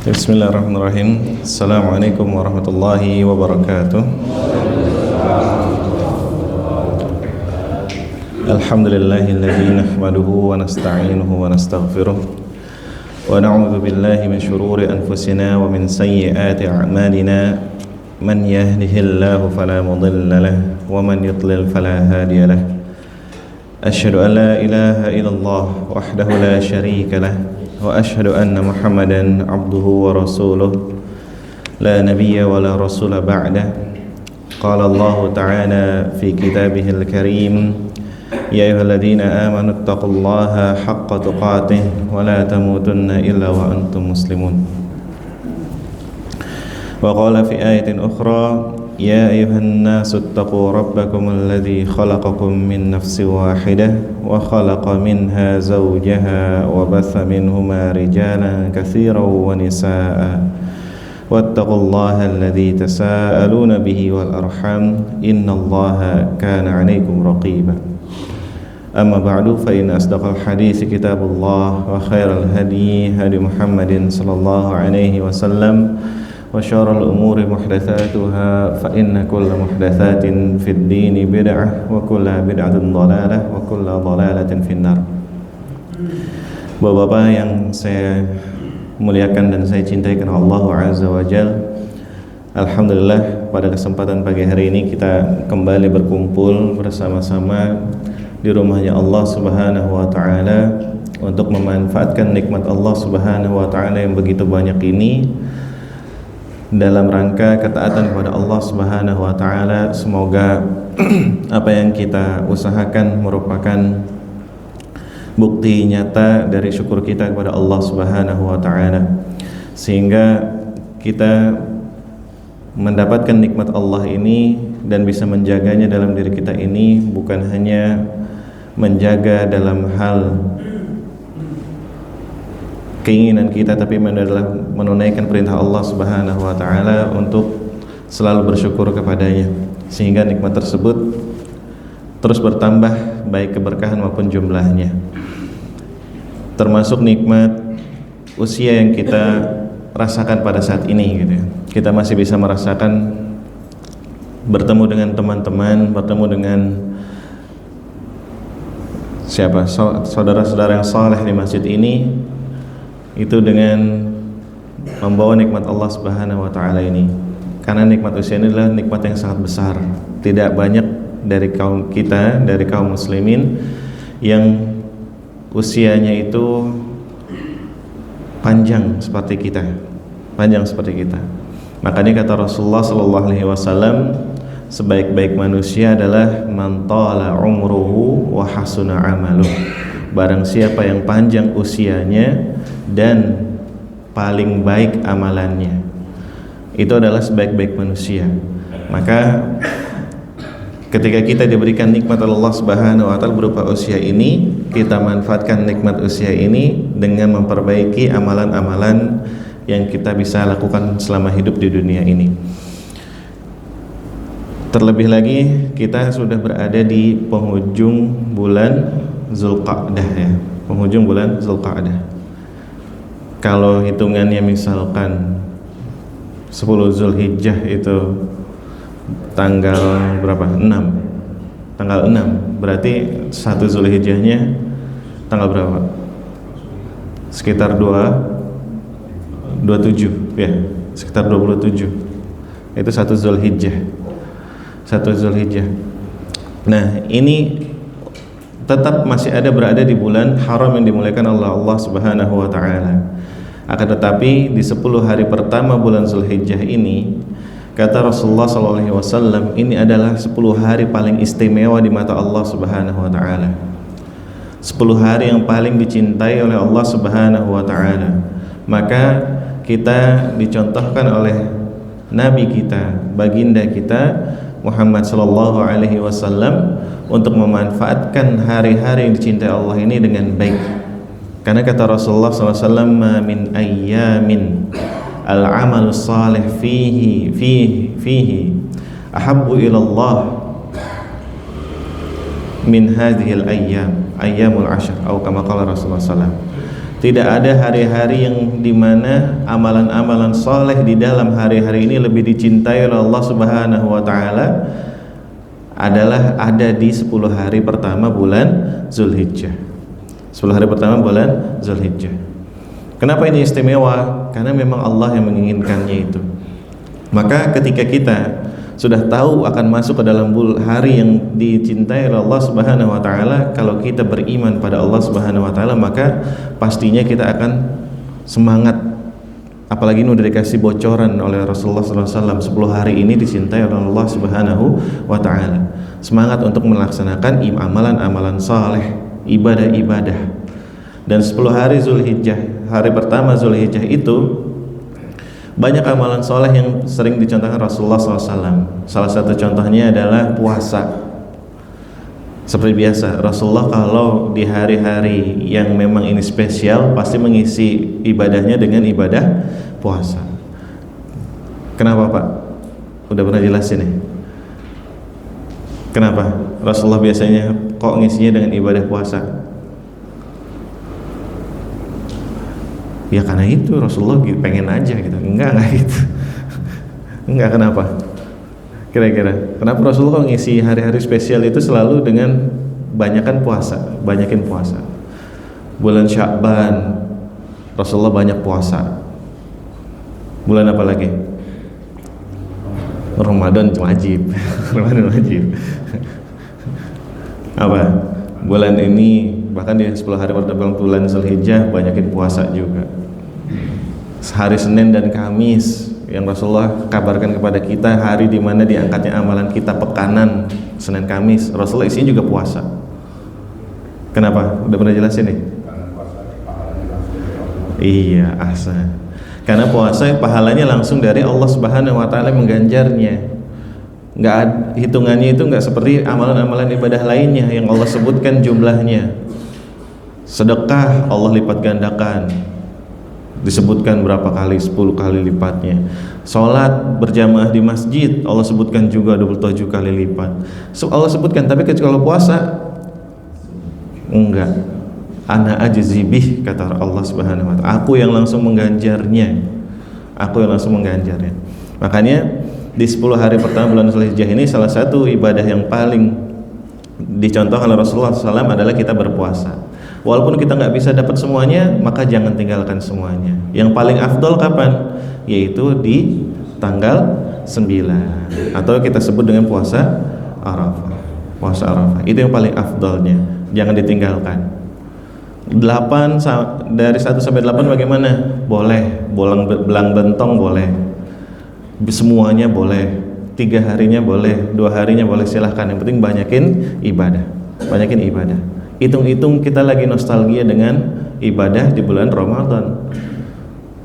Bismillahirrahmanirrahim. Assalamualaikum warahmatullahi wabarakatuh. Alhamdulillahilladzi nahmaduhu wa nasta'inuhu wa nastaghfiruh wa na'udzu billahi min shururi anfusina wa min sayyiati a'malina. Man yahdihillahu fala mudilla lahu wa man yudlil fala hadiya lahu. Asyhadu an la ilaha illallah wahdahu la syarika lahu wa asyhadu anna Muhammadan abduhu wa rasuluh la nabiyya wa la rasula ba'dah. Qala Allah ta'ala fi kitabihil karim, ya ayyuhalladzina amanu taqullaha haqqa tuqatih wa la tamutunna illa wa antum muslimun. Wa qala fi ayatin ukhra, ya ayyuhan nasu taqu rabbakum alladzi khalaqakum min nafsin wahidah wa khalaqa minha zawjaha wa batha minhuma rijalan katsiran wa nisaa'a wattaqullaha alladzi tasaaluna bihi wal arham innallaha kana 'alaikum raqiba. Amma ba'du, fa inna asdaqal hadits kitabullah wa khairal hadi hadi Muhammadin sallallahu alaihi wasallam wa syarrul umuri muhdatsatuha fa inna kulla muhdatsatin fid dini bid'ah wa kulla bid'atin dhalalah wa kulla dhalalatin finnar. Bapak-bapak yang saya muliakan dan saya cintai karena Allah Azza wa Jalla, alhamdulillah pada kesempatan pagi hari ini kita kembali berkumpul bersama-sama di rumahnya Allah Subhanahu wa taala untuk memanfaatkan nikmat Allah Subhanahu wa taala yang begitu banyak ini dalam rangka ketaatan kepada Allah Subhanahu wa taala. Semoga apa yang kita usahakan merupakan bukti nyata dari syukur kita kepada Allah Subhanahu wa taala, sehingga kita mendapatkan nikmat Allah ini dan bisa menjaganya dalam diri kita ini, bukan hanya menjaga dalam hal keinginan kita, tapi adalah menunaikan perintah Allah Subhanahu wa taala untuk selalu bersyukur kepadanya, sehingga nikmat tersebut terus bertambah baik keberkahan maupun jumlahnya. Termasuk nikmat usia yang kita rasakan pada saat ini gitu ya. Kita masih bisa merasakan bertemu dengan teman-teman, bertemu dengan saudara-saudara yang saleh di masjid ini, itu dengan membawa nikmat Allah Subhanahu wa taala ini. Karena nikmat usia ini adalah nikmat yang sangat besar. Tidak banyak dari kaum kita, dari kaum muslimin yang usianya itu panjang seperti kita. Makanya kata Rasulullah sallallahu alaihi wasallam, sebaik-baik manusia adalah man tala umruhu wa hasuna amaluh. Barang siapa yang panjang usianya dan paling baik amalannya, itu adalah sebaik-baik manusia. Maka ketika kita diberikan nikmat Allah Subhanahu wa taala berupa usia ini, kita manfaatkan nikmat usia ini dengan memperbaiki amalan-amalan yang kita bisa lakukan selama hidup di dunia ini. Terlebih lagi kita sudah berada di penghujung bulan Zulqa'dah ya, penghujung bulan Zulqa'dah. Kalau hitungannya misalkan 10 Zulhijjah itu tanggal berapa? 6. Tanggal 6. Berarti 1 Zulhijjahnya tanggal berapa? Sekitar 27 ya, sekitar 27. Itu 1 Zulhijjah. 1 Zulhijjah. Nah, ini tetap masih ada berada di bulan haram yang dimuliakan oleh Allah Subhanahu wa taala. Akan tetapi di 10 hari pertama bulan Zulhijjah ini, kata Rasulullah SAW, ini adalah 10 hari paling istimewa di mata Allah Subhanahu wa taala. 10 hari yang paling dicintai oleh Allah Subhanahu wa taala. Maka kita dicontohkan oleh Nabi kita, baginda kita Muhammad sallallahu alaihi wasallam untuk memanfaatkan hari-hari yang dicintai Allah ini dengan baik. Karena kata Rasulullah SAW, ma min ayyamin al-amalu salih fihi ahabbu ilallah min hadhil ayyamul ashr, atau kama qala Rasulullah SAW. Tidak ada hari-hari yang dimana amalan-amalan soleh di dalam hari-hari ini lebih dicintai oleh Allah Subhanahu wa Ta'ala adalah ada di 10 hari pertama bulan Zulhijjah. 10 hari pertama bulan Zulhijjah. Kenapa ini istimewa? Karena memang Allah yang menginginkannya itu. Maka ketika kita sudah tahu akan masuk ke dalam hari yang dicintai oleh Allah Subhanahu wa Ta'ala, kalau kita beriman pada Allah Subhanahu wa Ta'ala, maka pastinya kita akan semangat. Apalagi ini udah dikasih bocoran oleh Rasulullah SAW, 10 hari ini dicintai oleh Allah Subhanahu wa Ta'ala. Semangat untuk melaksanakan amalan-amalan saleh, ibadah-ibadah. Dan 10 hari Zulhijjah, hari pertama Zulhijjah itu banyak amalan soleh yang sering dicontohkan Rasulullah SAW. Salah satu contohnya adalah puasa. Seperti biasa, Rasulullah kalau di hari-hari yang memang ini spesial pasti mengisi ibadahnya dengan ibadah puasa. Kenapa Pak? Udah pernah jelasin ya? Kenapa? Rasulullah biasanya kok ngisinya dengan ibadah puasa? Ya karena itu Rasulullah pengen aja gitu. Enggak gitu. Enggak, kenapa? Kira-kira kenapa Rasulullah ngisi hari-hari spesial itu selalu dengan banyakin puasa. Bulan Sya'ban Rasulullah banyak puasa. Bulan apa lagi? Ramadan wajib. Ramadan wajib. Apa? Bulan ini bahkan di 10 hari pertama bulan Zulhijjah banyakin puasa juga. Hari Senin dan Kamis yang Rasulullah kabarkan kepada kita hari di mana diangkatnya amalan kita pekanan, Senin Kamis, Rasulullah isinya juga puasa. Kenapa? Udah pernah jelasin nih? Iya, asa. Karena puasa pahalanya langsung dari Allah Subhanahu wa Ta'ala mengganjarnya. Hitungannya itu nggak seperti amalan-amalan ibadah lainnya yang Allah sebutkan jumlahnya. Sedekah Allah lipat gandakan, disebutkan berapa kali, 10 kali lipatnya. Sholat berjamaah di masjid Allah sebutkan juga 27 kali lipat. Allah sebutkan, tapi kalau puasa enggak. Ana ajzibih, kata Allah Subhanahu wa Ta'ala, aku yang langsung mengganjarnya. Makanya di 10 hari pertama bulan Zulhijjah ini salah satu ibadah yang paling dicontohkan oleh Rasulullah SAW adalah kita berpuasa. Walaupun kita nggak bisa dapat semuanya, maka jangan tinggalkan semuanya. Yang paling afdol kapan? Yaitu di tanggal 9 atau kita sebut dengan puasa Arafah. Puasa Arafah itu yang paling afdolnya, jangan ditinggalkan. 8 dari 1 sampai 8 bagaimana? Boleh, belang bentong boleh, semuanya boleh, 3 harinya boleh, 2 harinya boleh, silahkan. Yang penting banyakin ibadah. Hitung-hitung kita lagi nostalgia dengan ibadah di bulan Ramadan.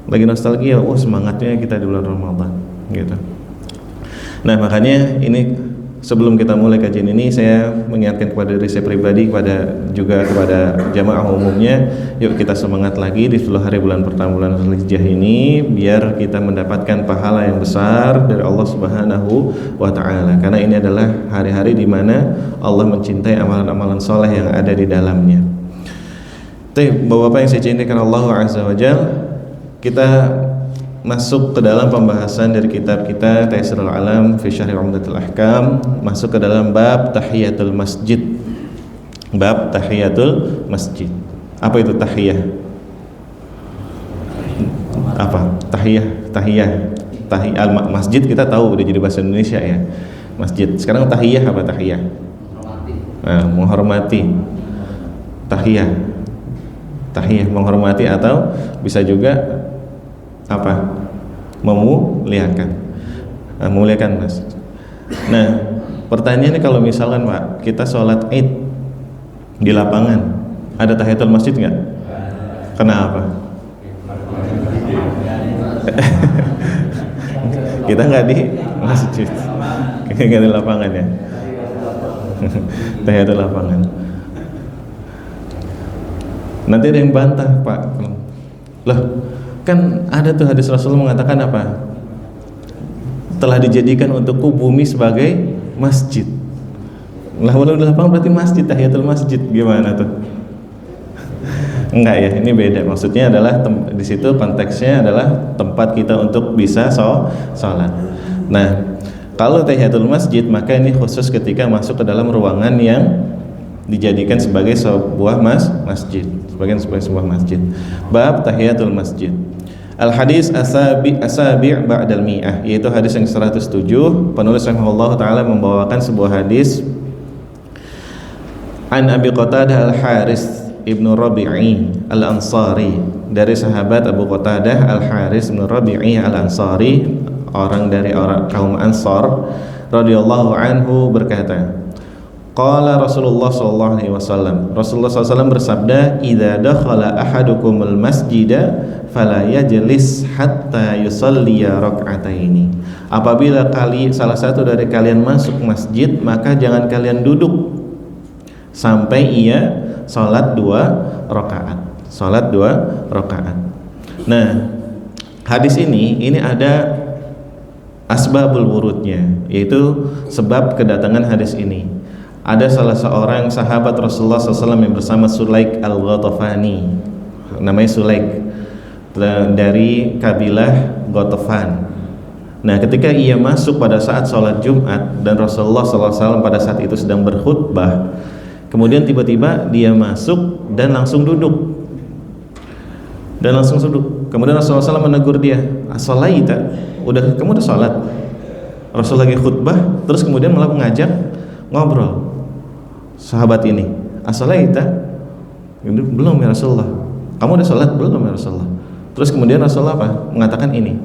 Lagi nostalgia, semangatnya kita di bulan Ramadan gitu. Nah, makanya ini sebelum kita mulai kajian ini saya mengingatkan kepada diri saya pribadi, kepada jamaah umumnya, yuk kita semangat lagi di 10 hari bulan pertama bulan Zulhijjah ini biar kita mendapatkan pahala yang besar dari Allah Subhanahu wa Ta'ala. Karena ini adalah hari-hari di mana Allah mencintai amalan-amalan soleh yang ada di dalamnya. Bapak-bapak yang saya cintakan Allah Azza wa Jalla, kita masuk ke dalam pembahasan dari kitab kita Taysirul Alam fi Syarh Umdatul Ahkam, masuk ke dalam bab tahiyatul masjid. Bab tahiyatul masjid. Apa itu tahiyah? Apa? Tahiyah masjid kita tahu udah jadi bahasa Indonesia ya. Masjid. Sekarang tahiyah apa tahiyah? Menghormati. Tahiyah menghormati atau bisa juga apa? Memuliakan. Memuliakan Mas. Nah, pertanyaannya kalau misalkan Pak, kita sholat Id di lapangan, ada tahiyatul masjid nggak? Kenapa? Kita nggak di masjid, nggak di lapangan ya. Tahiyatul lapangan. Nanti ada yang bantah Pak, loh kan ada tuh hadis Rasulullah mengatakan apa? Telah dijadikan untukku bumi sebagai masjid. Lah walau di lapangan berarti masjid, tahiyatul masjid, gimana tuh? Enggak ya, ini beda. Maksudnya adalah di situ konteksnya adalah tempat kita untuk bisa sholat. Nah, kalau tahiyatul masjid maka ini khusus ketika masuk ke dalam ruangan yang dijadikan sebagai sebuah masjid, sebagai sebuah masjid. Bab tahiyatul masjid. Al hadis asabi' ba'dal mi'ah, yaitu hadis yang 107. Penulis rahimahullah taala membawakan sebuah hadis an Abi Qatadah Al-Haris Ibnu Rabi'i Al-Ansari, dari sahabat Abu Qatadah Al-Haris Ibnu Rabi'i Al-Ansari, orang dari orang kaum Ansar radhiyallahu anhu, berkata, qala Rasulullah sallallahu alaihi wasallam, Rasulullah sallallahu bersabda, idza dakhala ahadukumul masjida fala yajlis hatta yusalli rak'ataini. Apabila salah satu dari kalian masuk masjid, maka jangan kalian duduk sampai ia salat 2 rakaat. Salat 2 rakaat. Nah, hadis ini ada asbabul wurudnya, yaitu sebab kedatangan hadis ini. Ada salah seorang sahabat Rasulullah SAW yang bersama Sulaik Al-Ghatafani, namanya Sulaik, dari kabilah Ghatafan. Nah, ketika ia masuk pada saat sholat Jumat dan Rasulullah SAW pada saat itu sedang berkhutbah, kemudian tiba-tiba dia masuk dan langsung duduk. Kemudian Rasulullah SAW menegur dia, as-shalaita, kamu udah sholat? Rasul lagi khutbah, terus kemudian malah mengajak ngobrol. Sahabat ini, as-shalaita? Belum ya Rasulullah. Kamu udah sholat? Belum ya Rasulullah. Terus kemudian Rasulullah mengatakan ini,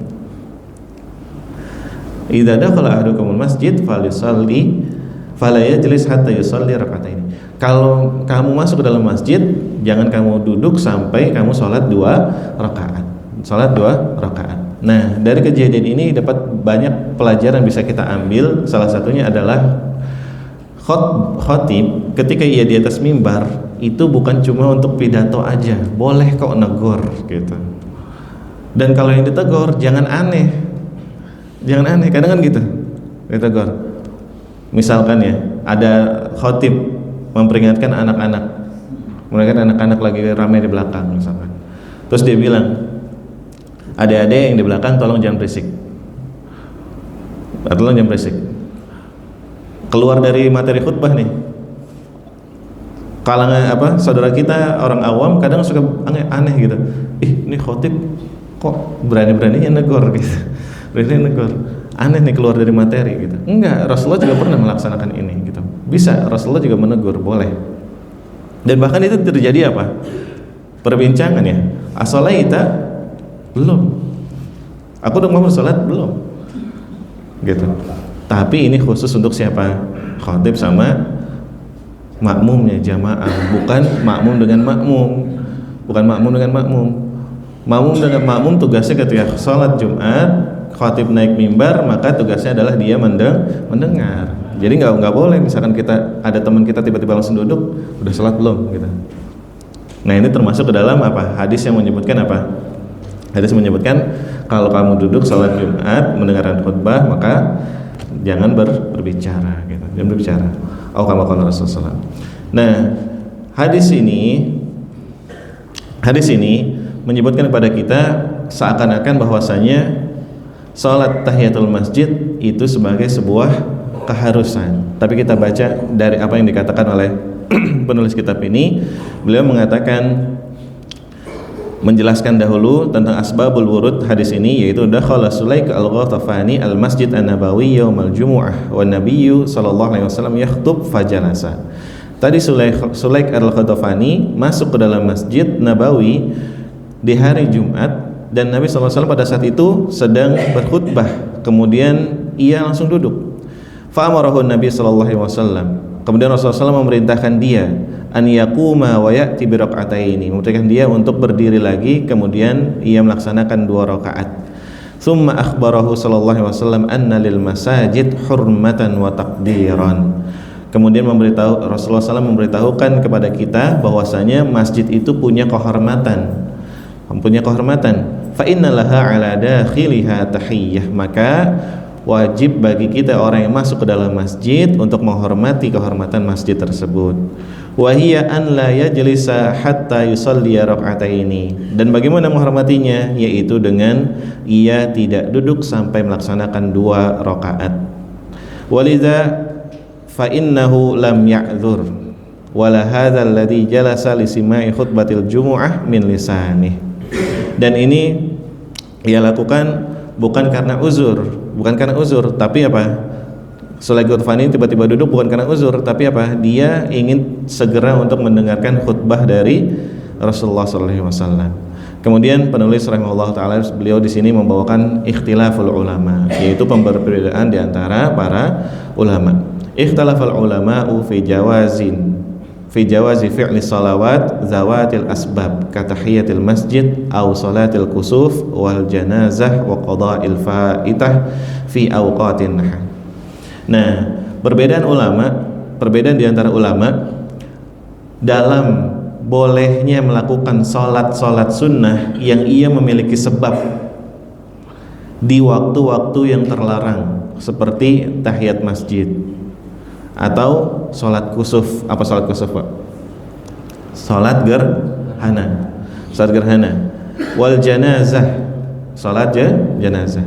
idza dakhala ahadukumul masjid falyusalli fala yajlis hatta yusalli rak'ataini. Kalau kamu masuk ke dalam masjid, jangan kamu duduk sampai kamu sholat 2 rakaat. Sholat 2 rakaat. Nah, dari kejadian ini dapat banyak pelajaran bisa kita ambil. Salah satunya adalah khotib ketika ia di atas mimbar itu bukan cuma untuk pidato aja, boleh kok negor gitu. Dan kalau yang ditegur jangan aneh. Kadang kan gitu ditegur. Misalkan ya, ada khotib memperingatkan anak-anak lagi ramai di belakang misalkan. Terus dia bilang, adik-adik yang di belakang tolong jangan berisik. Keluar dari materi khutbah nih. Kalangan saudara kita orang awam kadang suka aneh gitu. Ini khotib kok berani-beraninya negor gitu. Aneh nih, keluar dari materi gitu. Enggak, Rasulullah juga pernah melaksanakan ini gitu. Bisa, Rasulullah juga menegur, boleh. Dan bahkan itu terjadi perbincangan ya. As-shalaita? Belum. Aku udah mau sholat? Belum. Gitu. Tapi ini khusus untuk siapa? Khatib sama makmumnya, jamaah, bukan makmum dengan makmum. Makmum dengan makmum tugasnya ketika sholat Jumat, khatib naik mimbar, maka tugasnya adalah dia mendengar. Jadi nggak boleh misalkan ada teman kita tiba-tiba langsung duduk, udah sholat belum gitu. Nah, ini termasuk ke dalam hadis yang menyebutkan Hadis menyebutkan kalau kamu duduk sholat Jumat mendengarkan khutbah, maka jangan berbicara gitu. Jangan berbicara. Kama qala Rasulullah. Nah, hadis ini menyebutkan kepada kita seakan-akan bahwasanya salat tahiyatul masjid itu sebagai sebuah keharusan. Tapi kita baca dari apa yang dikatakan oleh penulis kitab ini, beliau mengatakan, menjelaskan dahulu tentang asbabul wurud hadis ini, yaitu dakhala Sulaik al-Ghatafani al-Masjid an-Nabawi yaumal Jumu'ah wa Nabiyyu sallallahu alaihi wasallam yakhutub fajalasa. Tadi Sulaik al-Ghatafani masuk ke dalam Masjid Nabawi di hari Jumat dan Nabi SAW pada saat itu sedang berkhutbah. Kemudian ia langsung duduk. Fa'amarahu Nabi SAW. Kemudian Rasulullah SAW memerintahkan dia an yaquma wa ya'ti bi rak'ataini, memerintahkan dia untuk berdiri lagi, kemudian ia melaksanakan 2 rakaat. Tsumma akhbarahu sallallahu alaihi wasallam anna lil masajid hurmatan wa taqdiran. Kemudian Rasulullah SAW memberitahukan kepada kita bahwasanya masjid itu punya kehormatan. Fa innalaha ala dakhiliha tahiyyah, maka wajib bagi kita orang yang masuk ke dalam masjid untuk menghormati kehormatan masjid tersebut. wa hiya an la yajlisa hatta yusalli rak'ataini. Dan bagaimana menghormatinya, yaitu dengan ia tidak duduk sampai melaksanakan 2 rakaat. Walidza fa innahu lam ya'dzur wala hadzal ladzi jalasa li sima'i khutbatil jumu'ah min lisanih. Dan ini ia lakukan bukan karena uzur, tapi apa? Sulaikul Fani tiba-tiba duduk bukan karena uzur, tapi apa? Dia ingin segera untuk mendengarkan khutbah dari Rasulullah SAW. Kemudian penulis rahimahullah taala, beliau di sini membawakan ikhtilaful ulama, yaitu perbedaan di antara para ulama. Ikhtilaful ulama'u fi jawazi fi'li salawat zawatil asbab ka tahiyatil masjid aw salatil kusuf wal janazah wa qada'il faitah fi awqatin nahar. Nah, perbedaan di antara ulama dalam bolehnya melakukan salat sunnah yang ia memiliki sebab di waktu-waktu yang terlarang, seperti tahiyat masjid atau salat kusuf. Apa salat kusuf, Pak? Salat gerhana. Wal janazah, salat jenazah.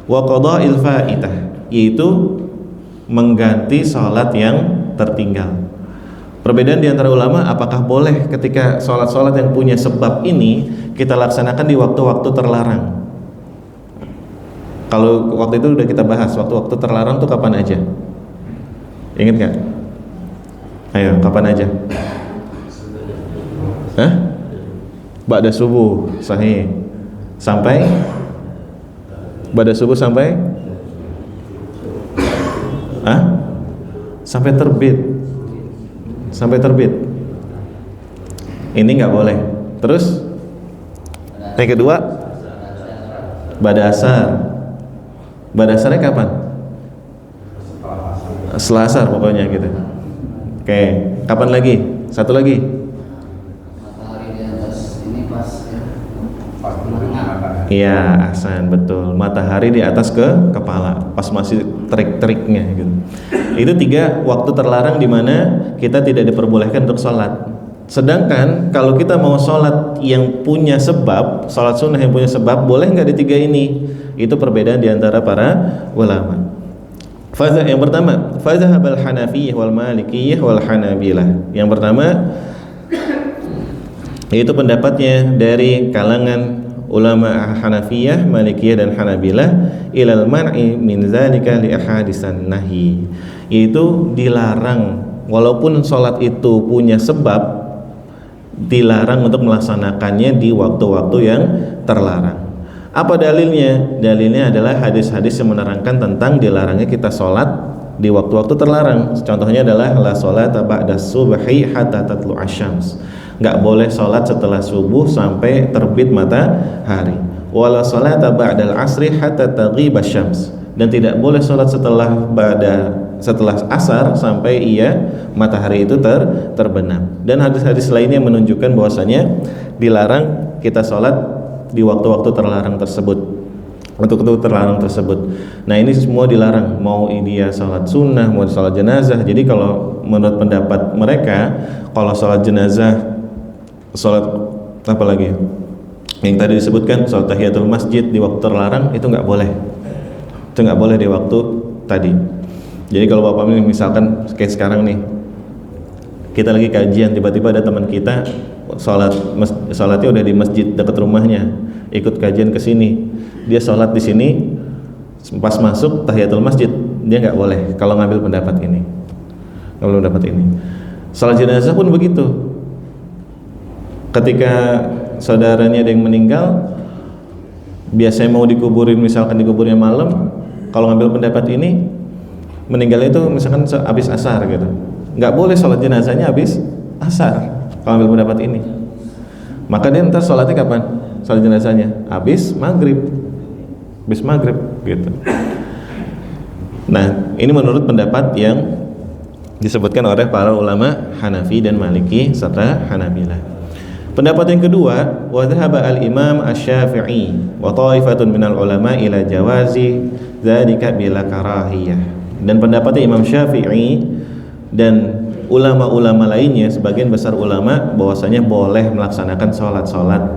Wa qada'il faitah, yaitu mengganti salat yang tertinggal. Perbedaan di antara ulama, apakah boleh ketika salat-salat yang punya sebab ini kita laksanakan di waktu-waktu terlarang? Kalau waktu itu udah kita bahas, waktu-waktu terlarang tuh kapan aja? Ingat gak? Ayo, kapan aja? Ba'da subuh, sahih. Sampai? Ba'da subuh sampai? Sampai terbit. Ini nggak boleh. Terus yang kedua, ba'da asar. Ba'da asarnya kapan? Setelah asar pokoknya gitu. Oke, kapan lagi? Satu lagi. Matahari di atas ini pas Iya, ahsan, betul. Matahari di atas ke kepala, pas masih terik-teriknya gitu. Itu 3 waktu terlarang di mana kita tidak diperbolehkan untuk sholat. Sedangkan kalau kita mau sholat yang punya sebab, sholat sunnah yang punya sebab, boleh nggak di 3 ini? Itu perbedaan di antara para ulama. Yang pertama, fadzhabal Hanafiyah wal Malikiyah wal Hanabilah. Yang pertama, yaitu pendapatnya dari kalangan ulama Hanafiyah, Malikiyah dan Hanabilah ilal mar'i min dzalika li ahadisan nahi, yaitu dilarang walaupun sholat itu punya sebab, dilarang untuk melaksanakannya di waktu-waktu yang terlarang. Apa dalilnya? Dalilnya adalah hadis-hadis yang menerangkan tentang dilarangnya kita sholat di waktu-waktu terlarang. Contohnya adalah la sholata ba'da subhi hatta tatlu'asy syams. Nggak boleh sholat setelah subuh sampai terbit matahari. Wala sholata ba'dal asri hatta taghibasy syams. Dan tidak boleh sholat setelah asar sampai matahari itu terbenam. Dan hadis-hadis lainnya menunjukkan bahwasanya dilarang kita sholat di waktu-waktu terlarang tersebut, untuk terlarang tersebut. Nah, ini semua dilarang, mau dia salat sunnah, mau salat jenazah. Jadi kalau menurut pendapat mereka, kalau salat jenazah, salat apa lagi yang tadi disebutkan, salat tahiyatul masjid di waktu terlarang, itu nggak boleh. Itu nggak boleh di waktu tadi. Jadi kalau bapak ini misalkan kayak sekarang nih, kita lagi kajian, tiba-tiba ada teman kita sholatnya udah di masjid dekat rumahnya, ikut kajian ke sini, dia sholat di sini, pas masuk tahiyatul masjid dia nggak boleh kalau ngambil pendapat ini. Sholat jenazah pun begitu. Ketika saudaranya ada yang meninggal, biasanya mau dikuburin, misalkan dikuburnya malam, kalau ngambil pendapat ini, meninggalnya itu misalkan habis asar gitu, nggak boleh sholat jenazahnya habis asar kalau ambil pendapat ini. Maka dia ntar sholatnya kapan? Sholat jenazahnya habis maghrib gitu. Nah, ini menurut pendapat yang disebutkan oleh para ulama Hanafi dan Maliki serta Hanabilah. Pendapat yang kedua, wa dhahaba al-Imam Asy-Syafi'i wa ta'ifatun minal ulama ila jawazi dzalika bila karahiyah. Dan pendapatnya Imam Syafi'i dan ulama-ulama lainnya, sebagian besar ulama bahwasanya boleh melaksanakan sholat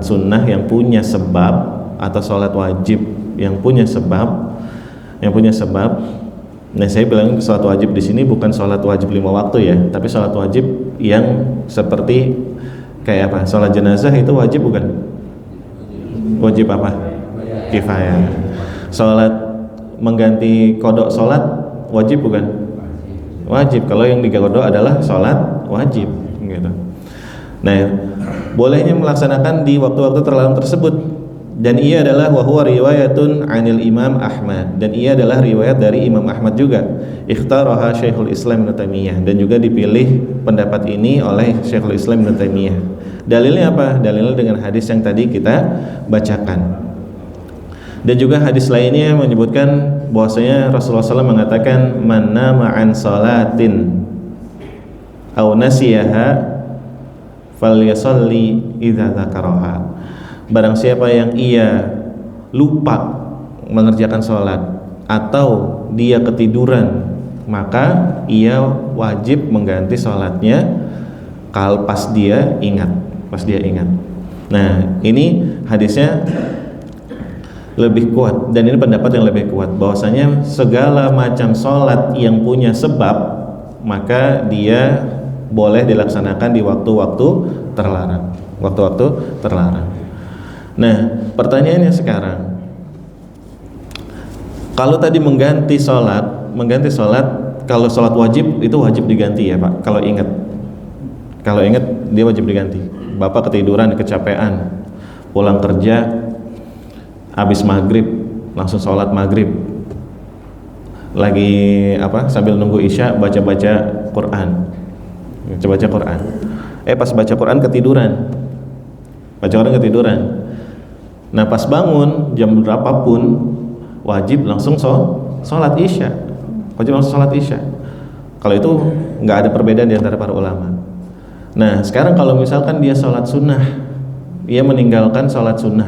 sunnah yang punya sebab atau sholat wajib yang punya sebab. Nah, saya bilang sholat wajib di sini bukan sholat wajib 5 waktu ya, tapi sholat wajib yang seperti kayak apa? Sholat jenazah itu wajib bukan? Wajib apa? Kifayah. Sholat mengganti kodok sholat wajib bukan? Wajib. Kalau yang dikodok adalah sholat wajib gitu. Nah, bolehnya melaksanakan di waktu-waktu terlarang tersebut, dan ia adalah wahwa riwayatun anil Imam Ahmad, dan ia adalah riwayat dari Imam Ahmad juga. Ikhtaraha Syekhul Islam Ibnu Taimiyah, dan juga dipilih pendapat ini oleh Syekhul Islam Ibnu Taimiyah. Dalilnya apa? Dalilnya dengan hadis yang tadi kita bacakan. Dan juga hadis lainnya menyebutkan bahwasanya Rasulullah SAW mengatakan, man nama an salatin aw nasiyaha falyasalli idza dzakaraha. Barang siapa yang ia lupa mengerjakan sholat atau dia ketiduran, maka ia wajib mengganti sholatnya kalau pas dia ingat. Nah, ini hadisnya lebih kuat, dan ini pendapat yang lebih kuat, bahwasanya segala macam sholat yang punya sebab maka dia boleh dilaksanakan di waktu-waktu terlarang. Nah, pertanyaannya sekarang, kalau tadi mengganti sholat, kalau sholat wajib itu wajib diganti ya Pak. Kalau ingat dia wajib diganti. Bapak ketiduran, kecapean, pulang kerja, habis maghrib langsung sholat maghrib, lagi sambil nunggu isya baca Quran. Pas baca Quran ketiduran. Nah, pas bangun jam berapapun wajib langsung sholat isya. Kalau itu nggak ada perbedaan di antara para ulama. Nah, sekarang kalau misalkan dia sholat sunnah, ia meninggalkan sholat sunnah,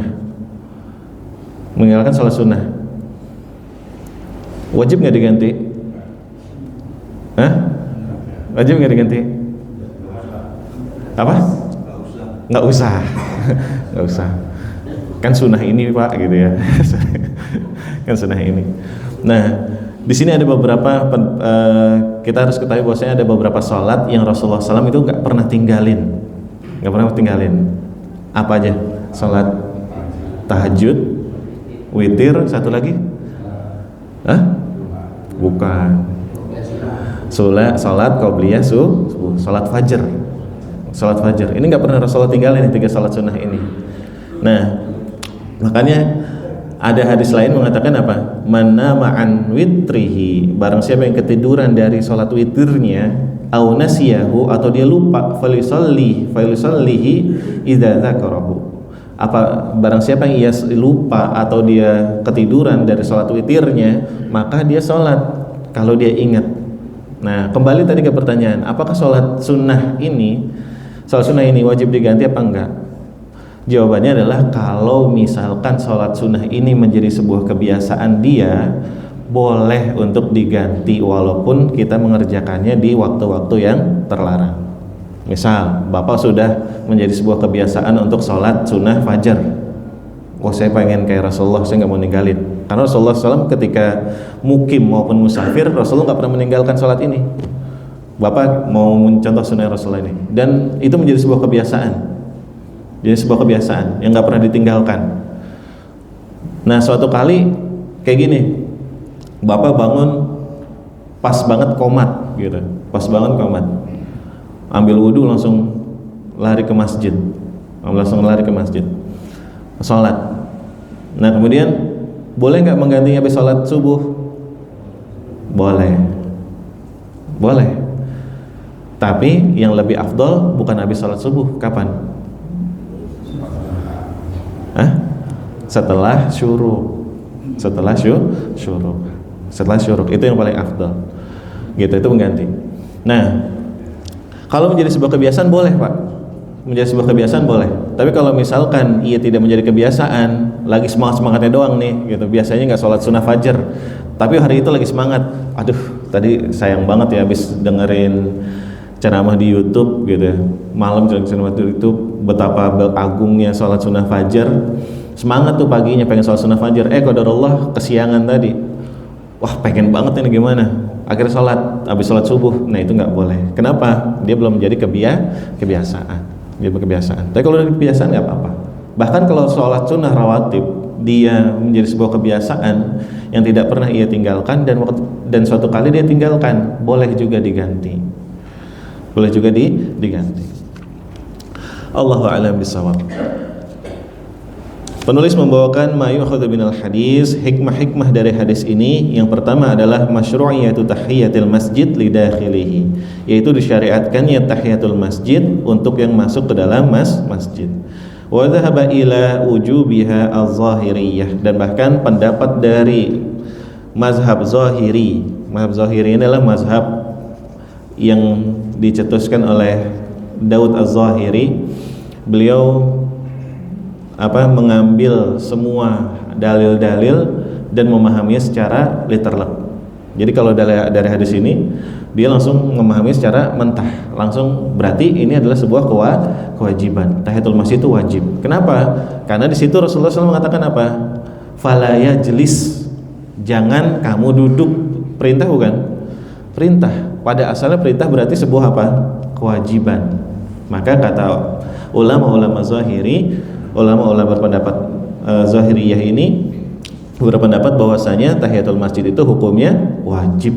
wajib nggak diganti? Wajib nggak diganti? Apa? Nggak usah. Kan sunnah ini Pak gitu ya. Kan sunnah ini. Nah, di sini ada beberapa kita harus ketahui bahwasanya ada beberapa sholat yang Rasulullah SAW itu nggak pernah tinggalin. Apa aja? Sholat tahajud, witir, satu lagi? Bukan. Sholat qobliyah subuh, sholat fajar. Ini nggak pernah Rasulullah tinggalin, 3 sholat sunnah ini. Nah, makanya ada hadis lain mengatakan apa? Man nama an witrihi, barang siapa yang ketiduran dari sholat witirnya, au nasiyahu, atau dia lupa, falisallihi idza dzakarahu. Barang siapa yang ia lupa atau dia ketiduran dari sholat witirnya, maka dia sholat kalau dia ingat. Nah, kembali tadi ke pertanyaan, apakah sholat sunnah ini wajib diganti apa enggak? Jawabannya adalah kalau misalkan sholat sunnah ini menjadi sebuah kebiasaan dia, boleh untuk diganti walaupun kita mengerjakannya di waktu-waktu yang terlarang. Misal Bapak sudah menjadi sebuah kebiasaan untuk sholat sunnah fajar. Saya pengen kayak Rasulullah, saya nggak mau ninggalin. Karena Rasulullah SAW ketika mukim maupun musafir, Rasulullah nggak pernah meninggalkan sholat ini. Bapak mau mencontoh sunnah Rasulullah ini, dan itu menjadi sebuah kebiasaan. Jadi sebuah kebiasaan yang nggak pernah ditinggalkan. Nah, suatu kali kayak gini, Bapak bangun pas banget komat, ambil wudhu langsung lari ke masjid, sholat. Nah, kemudian boleh nggak menggantinya habis sholat subuh? Boleh. Tapi yang lebih afdol bukan habis sholat subuh. Kapan? Setelah syuruk. Setelah syuruk itu yang paling afdal. Gitu, itu mengganti. Nah, kalau menjadi sebuah kebiasaan boleh, Pak. Tapi kalau misalkan ia tidak menjadi kebiasaan, lagi semangatnya doang nih, gitu. Biasanya nggak sholat sunnah fajar, tapi hari itu lagi semangat. Aduh, tadi sayang banget ya habis dengerin ceramah di YouTube gitu ya, malam ceramah di YouTube betapa agungnya sholat sunnah fajar, semangat tuh paginya pengen sholat sunnah fajar, qadarullah kesiangan tadi, wah pengen banget ini gimana, akhirnya sholat, habis sholat subuh. Nah itu nggak boleh. Kenapa? Dia belum menjadi kebiasaan. Dia berkebiasaan. Tapi kalau udah kebiasaan nggak apa-apa. Bahkan kalau sholat sunnah rawatib dia menjadi sebuah kebiasaan yang tidak pernah ia tinggalkan, dan suatu kali dia tinggalkan, boleh juga diganti. Boleh juga diganti. Allahu a'lam bishawab. Penulis membawakan ma yu'khadhu minal hadis, hikmah-hikmah dari hadis ini. Yang pertama adalah masyru'iyatu tahiyatil masjid li dakhilihi, yaitu disyariatkannya tahiyatul masjid untuk yang masuk ke dalam masjid. Wa dhahaba ila wujubiha az-zahiriyah, dan bahkan pendapat dari mazhab zahiri. Mazhab zahiri ini adalah mazhab yang dicetuskan oleh Daud az-Zahiri. Beliau mengambil semua dalil-dalil dan memahaminya secara literal. Jadi kalau dari hadis ini dia langsung memahami secara mentah, langsung berarti ini adalah sebuah kewajiban. Tahiyatul masjid itu wajib. Kenapa? Karena di situ Rasulullah SAW mengatakan apa? Fala yajlis, jangan kamu duduk. Perintah bukan? Perintah. Pada asalnya perintah berarti sebuah apa? Kewajiban. Maka kata ulama-ulama zahiri, ulama-ulama berpendapat zahiriyah ini berpendapat bahwasanya tahiyatul masjid itu hukumnya wajib.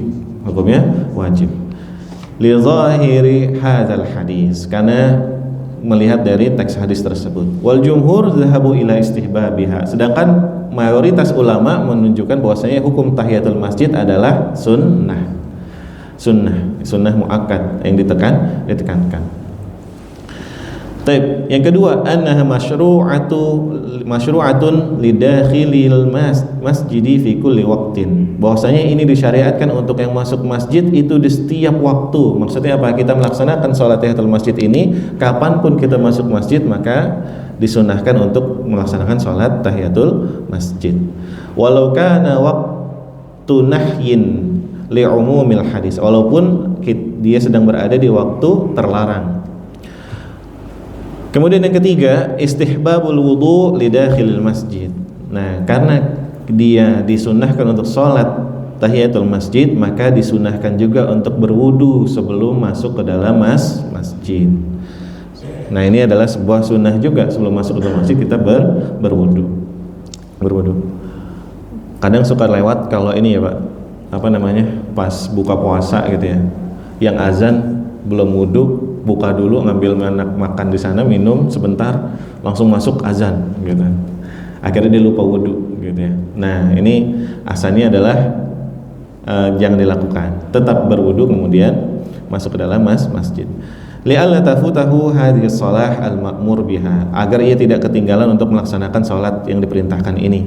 Li zahiri hadzal hadis, karena melihat dari teks hadis tersebut. Wal jumhur zahabu ila istihbabiha, sedangkan mayoritas ulama menunjukkan bahwasanya hukum tahiyatul masjid adalah sunnah muakkad yang ditekankan. Taib. Yang kedua, annaha masyru'atun lidakhilil masjidi fi kulli waqtin. Bahwasanya ini disyariatkan untuk yang masuk masjid itu di setiap waktu. Maksudnya apa? Kita melaksanakan sholat tahiyatul masjid ini kapanpun kita masuk masjid, maka disunahkan untuk melaksanakan sholat tahiyatul masjid. Walau kana waqtu nahyin li'umumil hadis, walaupun dia sedang berada di waktu terlarang. Kemudian yang ketiga, istihbabul wudu lidakhilil masjid. Nah, karena dia disunahkan untuk sholat tahiyatul masjid, maka disunahkan juga untuk berwudu sebelum masuk ke dalam masjid. Nah, ini adalah sebuah sunnah juga, sebelum masuk ke dalam masjid kita berwudu. Kadang suka lewat kalau ini ya Pak, pas buka puasa gitu ya, yang azan belum wudu, buka dulu, ngambil makan di sana, minum sebentar, langsung masuk azan gitu. Akhirnya dia lupa wudu gitu ya. Nah, ini asalnya adalah jangan dilakukan. Tetap berwudu kemudian masuk ke dalam masjid. Li'alla tafutahu hadhihi shalah al-ma'mur biha, agar ia tidak ketinggalan untuk melaksanakan salat yang diperintahkan ini.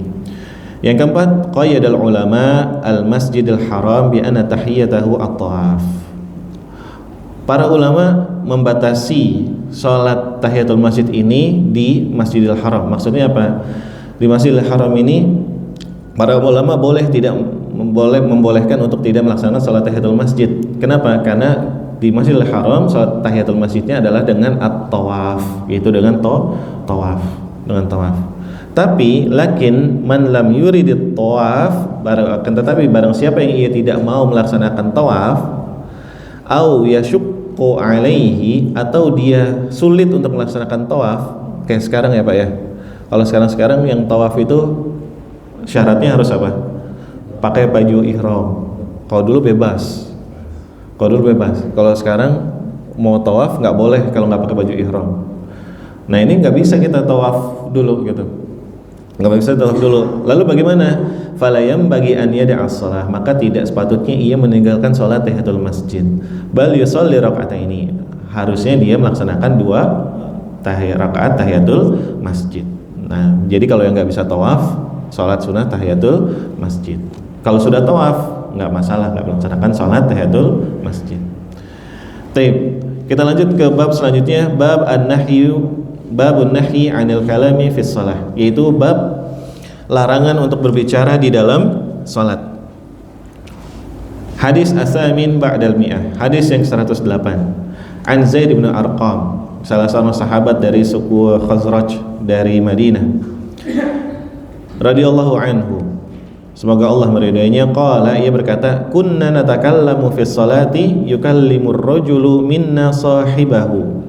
Yang keempat, qayyadal ulama al-masjidil haram bi anna tahiyatahu at-tawaf. Para ulama membatasi sholat tahiyatul masjid ini di Masjidil Haram. Maksudnya apa? Di Masjidil Haram ini para ulama membolehkan untuk tidak melaksanakan sholat tahiyatul masjid. Kenapa? Karena di Masjidil Haram sholat tahiyatul masjidnya adalah dengan at-tawaf, yaitu dengan tawaf. Tapi lakin man lam yuridit tawaf, tetapi barang siapa yang ia tidak mau melaksanakan tawaf, au yasyuk alaihi, atau dia sulit untuk melaksanakan tawaf, kayak sekarang ya Pak ya. Kalau sekarang yang tawaf itu syaratnya harus apa? Pakai baju ihram. Kalau dulu bebas. Kalau sekarang mau tawaf nggak boleh kalau nggak pakai baju ihram. Nah ini nggak bisa kita tawaf dulu gitu. Nggak bisa tawaf dulu. Lalu bagaimana? Falayam bagi an yada'as shalah, maka tidak sepatutnya ia meninggalkan sholat tahiyatul masjid. Bal yusolli raka'ataini, harusnya dia melaksanakan 2 rakaat tahiyatul masjid. Nah, jadi kalau yang nggak bisa tawaf, sholat sunnah tahiyatul masjid. Kalau sudah tawaf, nggak masalah, nggak melaksanakan sholat tahiyatul masjid. Taib. Kita lanjut ke bab selanjutnya, babun nahyi 'anil kalami fis shalah, yaitu bab larangan untuk berbicara di dalam salat. Hadis as-samin ba'dal mi'ah, hadis yang 108. an Zaid bin Arqam, salah seorang sahabat dari suku Khazraj dari Madinah, radhiyallahu anhu, semoga Allah meridainya, qala, ia berkata, kunna natakallamu fi sholati yukallimur rajulu minna sahibahu.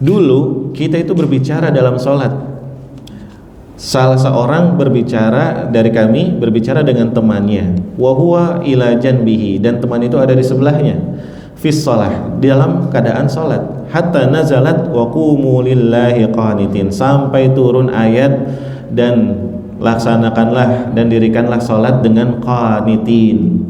Dulu kita itu berbicara dalam salat, salah seorang berbicara dari kami berbicara dengan temannya, wa huwa ila janbihi, dan teman itu ada di sebelahnya, fis shalah, dalam keadaan salat, hatta nazalat wa qumu lillahi qanitin, sampai turun ayat dan laksanakanlah dan dirikanlah salat dengan qanitin.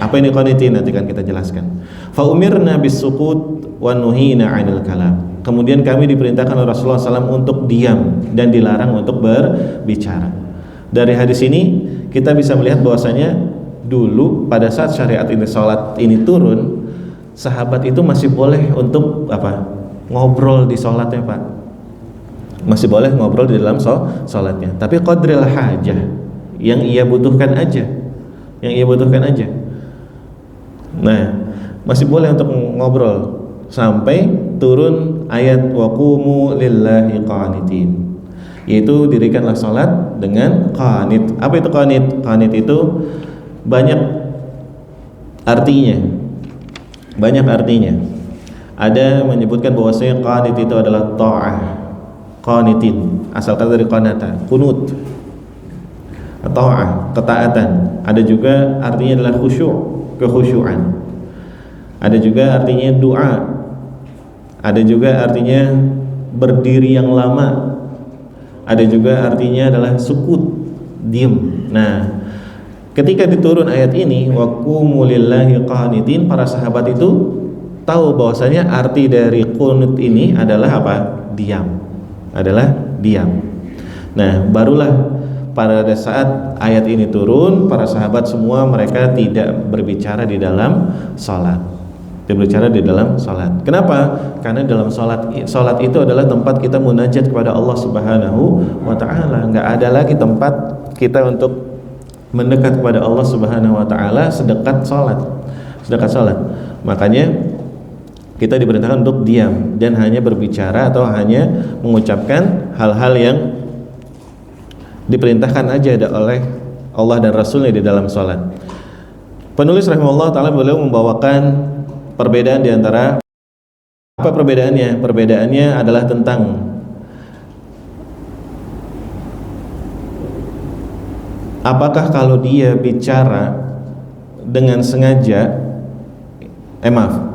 Apa ini qanitin? Nanti kan kita jelaskan. Fa umirna bis sukut wa nuhina 'anil kalam. Kemudian kami diperintahkan oleh Rasulullah SAW untuk diam dan dilarang untuk berbicara. Dari hadis ini kita bisa melihat bahwasanya dulu pada saat syariat ini, salat ini turun, sahabat itu masih boleh untuk apa? Ngobrol di salatnya, Pak. Masih boleh ngobrol di dalam salatnya. Tapi qadril hajah, yang ia butuhkan aja. Yang ia butuhkan aja. Nah, masih boleh untuk ngobrol sampai turun ayat wa qumu lillahi qanitin, yaitu dirikanlah salat dengan qanit. Apa itu qanit? Qanit itu banyak artinya. Banyak artinya. Ada menyebutkan bahwasanya qanit itu adalah ta'ah. Qanitin asal kata dari qanata, kunut. Ta'ah, ketaatan. Ada juga artinya adalah khusyuk, kekhusyuan. Ada juga artinya doa. Ada juga artinya berdiri yang lama. Ada juga artinya adalah sukut, diam. Nah, ketika diturun ayat ini wa qumu lillahi qanitin, para sahabat itu tahu bahwasanya arti dari qunut ini adalah apa? Diam. Adalah diam. Nah, barulah pada saat ayat ini turun, para sahabat semua mereka tidak berbicara di dalam salat. Berbicara di dalam salat. Kenapa? Karena dalam salat itu adalah tempat kita munajat kepada Allah Subhanahu wa taala. Enggak ada lagi tempat kita untuk mendekat kepada Allah Subhanahu wa taala sedekat salat. Sedekat salat. Makanya kita diperintahkan untuk diam dan hanya berbicara atau hanya mengucapkan hal-hal yang diperintahkan aja oleh Allah dan Rasulnya di dalam salat. Penulis rahimahullah taala beliau membawakan perbedaan di antara, apa perbedaannya? Perbedaannya adalah tentang apakah kalau dia bicara dengan sengaja,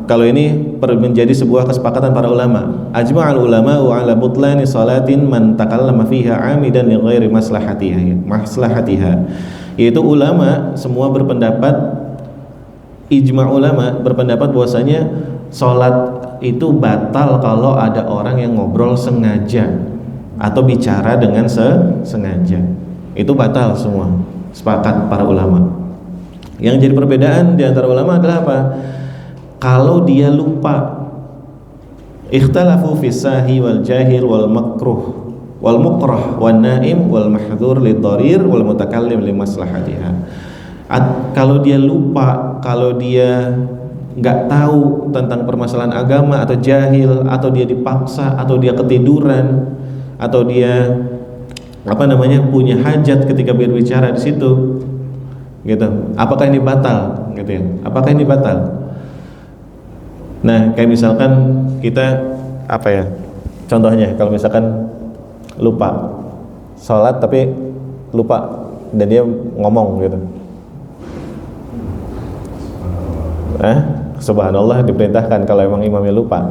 kalau ini menjadi sebuah kesepakatan para ulama. Ajma'al ulama wa ala butlani salatin man takallama fiha 'amidan li ghairi maslahatiha. Yaitu ulama semua berpendapat, ijma' ulama berpendapat bahwasanya salat itu batal kalau ada orang yang ngobrol sengaja atau bicara dengan sengaja. Itu batal semua, sepakat para ulama. Yang jadi perbedaan di antara ulama adalah apa? Kalau dia lupa, ikhtalafu fi sahi wal jahil wal makruh wal mukrah wan naim wal mahdhur lid dharir wal mutakallim li maslahatiha. Kalau dia lupa, kalau dia nggak tahu tentang permasalahan agama, atau jahil, atau dia dipaksa, atau dia ketiduran, atau dia punya hajat ketika berbicara di situ, gitu. Apakah ini batal? Gitu ya. Apakah ini batal? Nah, kayak misalkan kita contohnya kalau misalkan lupa sholat tapi lupa dan dia ngomong gitu. Subhanallah diperintahkan kalau emang imamnya lupa.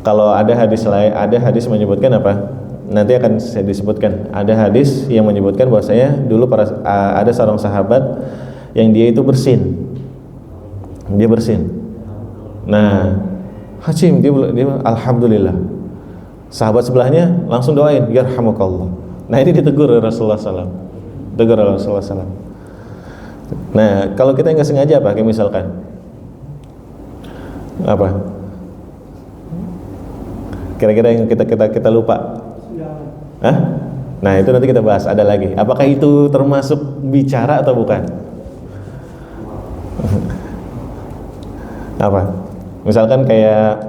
Kalau ada hadis menyebutkan apa? Nanti akan saya disebutkan. Ada hadis yang menyebutkan bahwasanya dulu ada seorang sahabat yang dia itu bersin. Dia bersin. Nah, Hashim dia alhamdulillah. Sahabat sebelahnya langsung doain, yarhamukallah. Nah, ini ditegur oleh Rasulullah SAW. Tegur oleh Rasulullah SAW. Nah, kalau kita nggak sengaja kayak misalkan kira-kira yang kita lupa. Nah, itu nanti kita bahas, ada lagi. Apakah itu termasuk bicara atau bukan? Apa? Misalkan kayak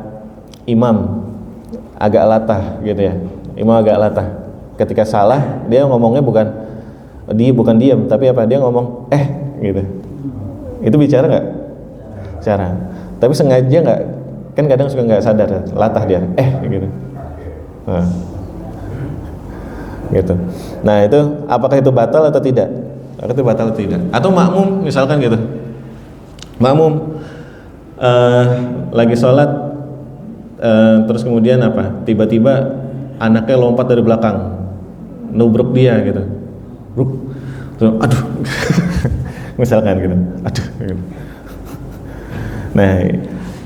imam agak latah gitu ya. Imam agak latah. Ketika salah, dia ngomongnya bukan diam, tapi apa? Dia ngomong gitu. Itu bicara nggak? Bicara. Tapi sengaja nggak? Kan kadang suka nggak sadar, latah dia. Gitu. Nah. Gitu. Nah itu apakah itu batal atau tidak? Apakah itu batal atau tidak? Atau makmum misalkan gitu. Makmum lagi sholat, terus kemudian apa? Tiba-tiba anaknya lompat dari belakang, nubruk dia gitu. Terus, aduh, misalkan gitu. Aduh. Gitu. Nah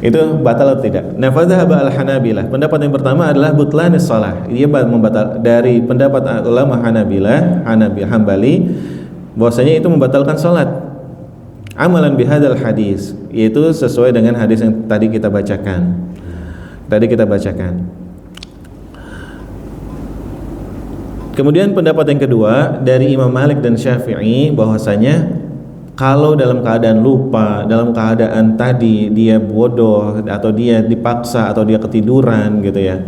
itu batal atau tidak? Nafadzahaba al-Hanabilah. Pendapat yang pertama adalah butlanis shalah. Dia membatal dari pendapat ulama Hambali bahwasanya itu membatalkan salat. Amalan bihadzal hadis, yaitu sesuai dengan hadis yang tadi kita bacakan. Kemudian pendapat yang kedua dari Imam Malik dan Syafi'i bahwasanya kalau dalam keadaan lupa, dalam keadaan tadi dia bodoh atau dia dipaksa atau dia ketiduran gitu ya.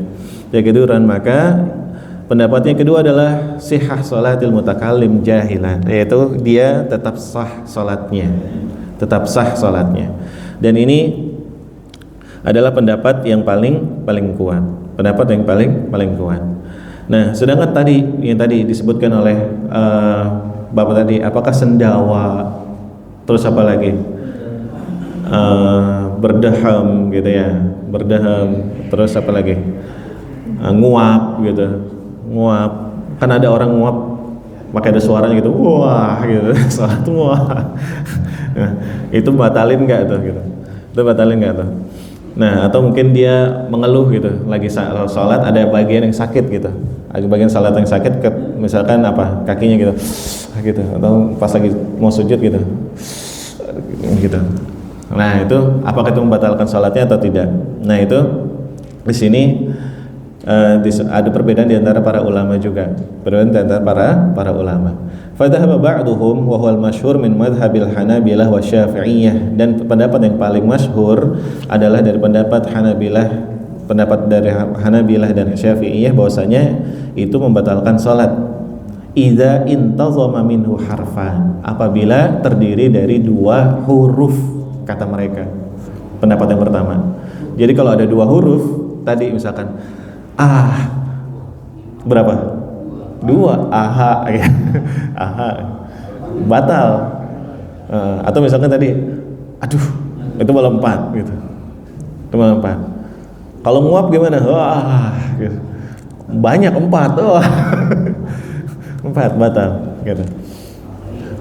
Dia ketiduran, maka pendapat yang kedua adalah sihah sholatil mutakallim jahilan, yaitu dia tetap sah salatnya. Dan ini adalah pendapat yang paling kuat. Pendapat yang paling kuat. Nah, sedangkan tadi yang tadi disebutkan oleh Bapak tadi, apakah sendawa, terus apa lagi? Berdaham gitu ya, terus apa lagi? Nguap gitu. Nguap. Kan ada orang nguap pakai ada suaranya gitu. Wah gitu. Suara tuh wah. Nah, itu batalin enggak tuh gitu. Itu batalin enggak tuh? Nah, atau mungkin dia mengeluh gitu, lagi sholat ada bagian yang sakit gitu, ada bagian sholat yang sakit, misalkan apa kakinya gitu, atau pas lagi mau sujud gitu. Nah itu apakah itu membatalkan sholatnya atau tidak? Nah itu di sini ada perbedaan di antara para ulama juga, para ulama. Fadhahaba ba'duhum wa huwal masyhur min madhhabil Hanabilah wa Syafi'iyah, dan pendapat yang paling masyhur adalah dari pendapat Hanabilah dan Syafi'iyah bahwasanya itu membatalkan salat idza intazama minhu harfan, apabila terdiri dari 2 huruf, kata mereka. Pendapat yang pertama. Jadi kalau ada 2 huruf tadi misalkan berapa? 2 aha ya. Aha batal. Atau misalkan tadi aduh itu malah 4 gitu. Itu malah 4. Kalau nguap gimana? Wah gitu. Banyak 4. Wah. 4 batal gitu.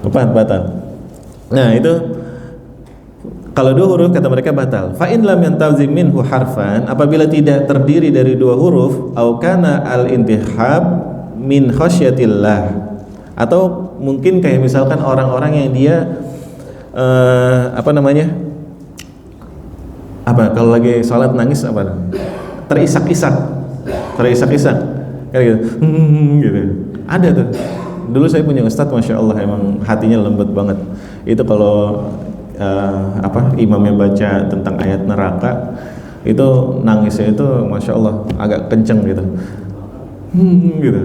4 batal. Nah, itu kalau 2 huruf kata mereka batal. Fa in lam yantazim minhu harfan, apabila tidak terdiri dari 2 huruf, au kana al-intihab min khasyatillah, atau mungkin kayak misalkan orang-orang yang dia kalau lagi sholat nangis terisak-isak kayak gitu. Ada tuh. Dulu saya punya ustadz, masya Allah, emang hatinya lembut banget. Itu kalau imamnya baca tentang ayat neraka, itu nangisnya itu masya Allah agak kenceng gitu. Gitu.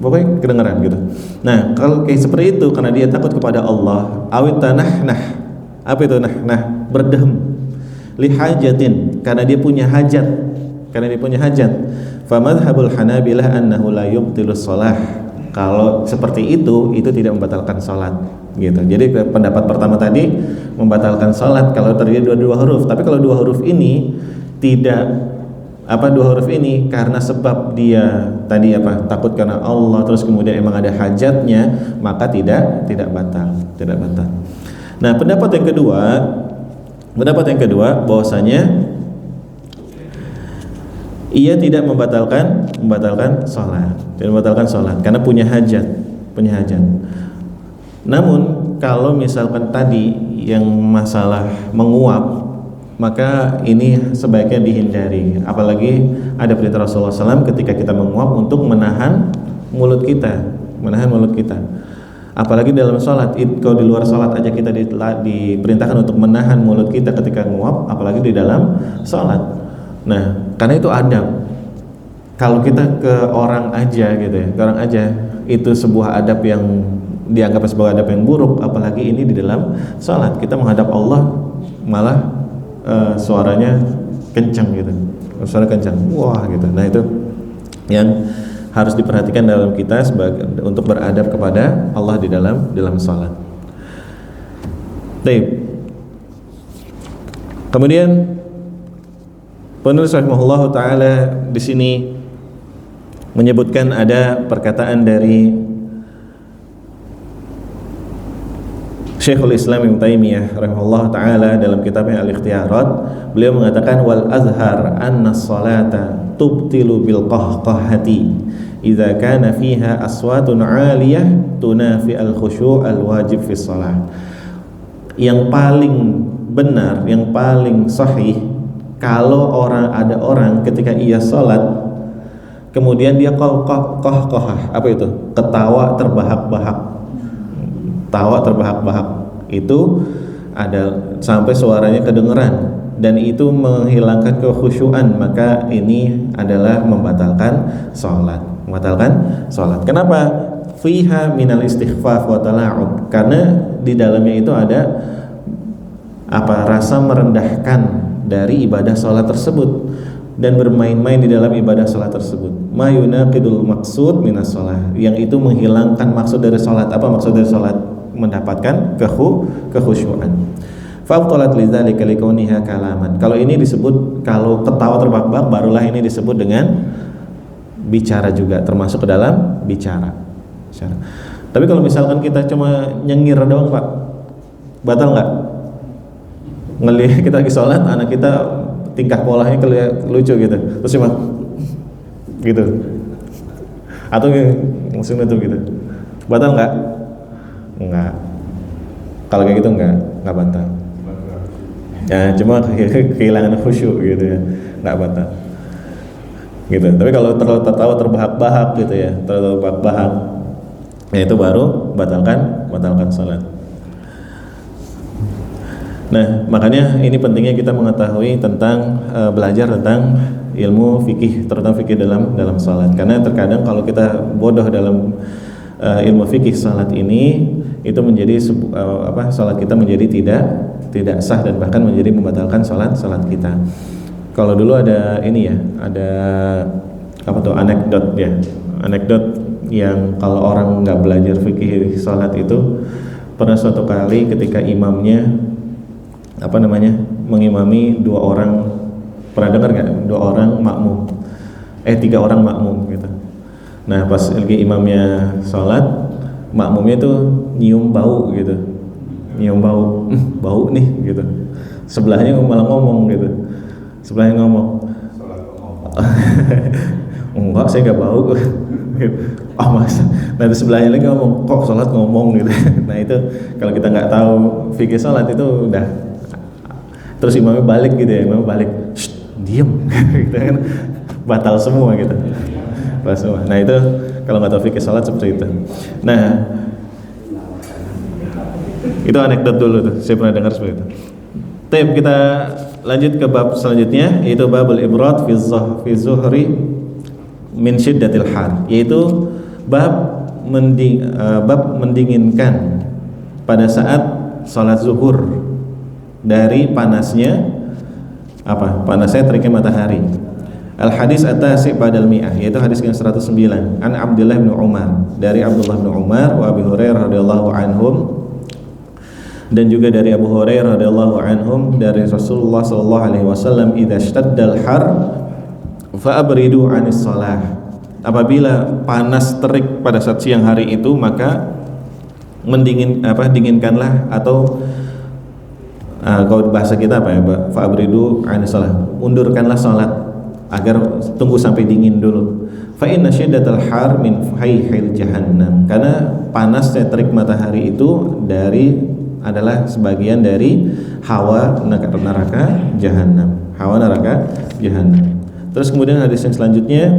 Pokoknya kedengaran gitu. Nah, kalau kayak seperti itu karena dia takut kepada Allah, awit tanah, apa itu nah, berdaham li hajatin, karena dia punya hajat. Fa madhhabul Hanabilah annahu la yubtilus shalah. Kalau seperti itu tidak membatalkan salat gitu. Jadi pendapat pertama tadi membatalkan salat kalau terdiri dari 2 huruf. Tapi kalau 2 huruf ini tidak 2 huruf ini karena sebab dia tadi takut karena Allah, terus kemudian emang ada hajatnya, maka tidak batal. Nah, pendapat yang kedua bahwasanya ia tidak membatalkan sholat karena punya hajat. Namun kalau misalkan tadi yang masalah menguap, maka ini sebaiknya dihindari. Apalagi ada perintah Rasulullah SAW ketika kita menguap untuk menahan mulut kita. Apalagi dalam sholat, kalau di luar sholat aja kita diperintahkan untuk menahan mulut kita ketika nguap, apalagi di dalam sholat. Nah, karena itu adab. Kalau kita ke orang aja gitu ya, ke orang aja, itu sebuah adab yang dianggap sebagai adab yang buruk. Apalagi ini di dalam sholat, kita menghadap Allah malah suaranya kencang gitu, suara kencang, wah gitu. Nah itu yang harus diperhatikan dalam kita untuk beradab kepada Allah di dalam salat. Baik. Kemudian penulis rahimahullah taala di sini menyebutkan ada perkataan dari Syekhul Islam Ibnu Taimiyah rahimahullah taala dalam kitabnya Al-Ikhtiyarat. Beliau mengatakan wal azhar anna as-salata tubtilu bil qahqahati idza kana fiha aswatun 'aliyah tunafi al-khusyu' al-wajib fi shalah. Yang paling benar, yang paling sahih, kalau ada orang ketika ia salat kemudian dia qahqahah, apa itu? Ketawa terbahak-bahak. Tawa terbahak-bahak itu ada sampai suaranya kedengeran dan itu menghilangkan kekhusyuan, maka ini adalah membatalkan sholat. Kenapa? Fiha minal istighfaf wa tala'ub, karena di dalamnya itu ada rasa merendahkan dari ibadah sholat tersebut dan bermain-main di dalam ibadah sholat tersebut. Ma yunaqidul maqsud minas sholat, yang itu menghilangkan maksud dari sholat. Apa maksud dari sholat? Mendapatkan kekhusyuan. Fa'talat lidzalika likauniha kalaman. Kalau ini disebut, kalau ketawa terbahak-bahak barulah ini disebut dengan bicara juga, termasuk ke dalam bicara. Tapi kalau misalkan kita cuma nyengir doang, Pak, batal nggak? Ngelihat kita lagi sholat, anak kita tingkah polanya lucu gitu, terus cuma gitu, atau langsung nutup gitu, batal nggak? Enggak. Kalau kayak gitu enggak batal. Ya, cuma kehilangan khusyuk gitu ya, enggak batal. Gitu. Tapi kalau terlalu tertawa terbahak-bahak gitu ya, terlalu terbahak-bahak, ya itu baru batalkan salat. Nah, makanya ini pentingnya kita mengetahui tentang belajar tentang ilmu fikih, terutama fikih dalam salat. Karena terkadang kalau kita bodoh dalam ilmu fikih salat ini, itu menjadi salat kita menjadi tidak sah dan bahkan menjadi membatalkan salat kita. Kalau dulu ada ini ya, ada anekdot yang kalau orang nggak belajar fikih salat itu, pernah suatu kali ketika imamnya mengimami 2 orang, pernah dengar nggak? 2 orang makmum, 3 orang makmum gitu. Nah pas lagi imamnya salat, makmumnya tuh nyium bau gitu, bau nih gitu. Sebelahnya malah ngomong gitu, enggak, saya nggak bau. Oh mas, nah di sebelahnya lagi ngomong, kok sholat ngomong gitu. Nah itu kalau kita nggak tahu fikih sholat itu udah, terus imamnya balik gitu ya, diem, gitu kan, batal semua gitu. Nah itu kalau nggak tahu fikih salat seperti itu. Nah itu anekdot dulu tuh, saya pernah dengar seperti itu. Tapi kita lanjut ke bab selanjutnya, yaitu babul ibrat fi zuhri min syiddatil har, yaitu bab mendinginkan pada saat salat zuhur dari panasnya teriknya matahari. Al hadis at-tasi' ba'dal mi'ah, yaitu hadis yang 109, an Abdullah bin Umar, dari Abdullah bin Umar wa Abi Hurairah radhiyallahu anhum, dan juga dari Abu Hurairah radhiyallahu anhum dari Rasulullah sallallahu alaihi wasallam, idza shtaddal har fa abridu 'anis shalah. Apabila panas terik pada saat siang hari itu, maka dinginkanlah, atau kalau bahasa kita fa abridu 'anis shalah, undurkanlah salat agar tunggu sampai dingin dulu. Fa inna syiddatal har min fayhil jahannam, karena panasnya terik matahari itu adalah sebagian dari hawa neraka jahannam. Terus kemudian hadis yang selanjutnya,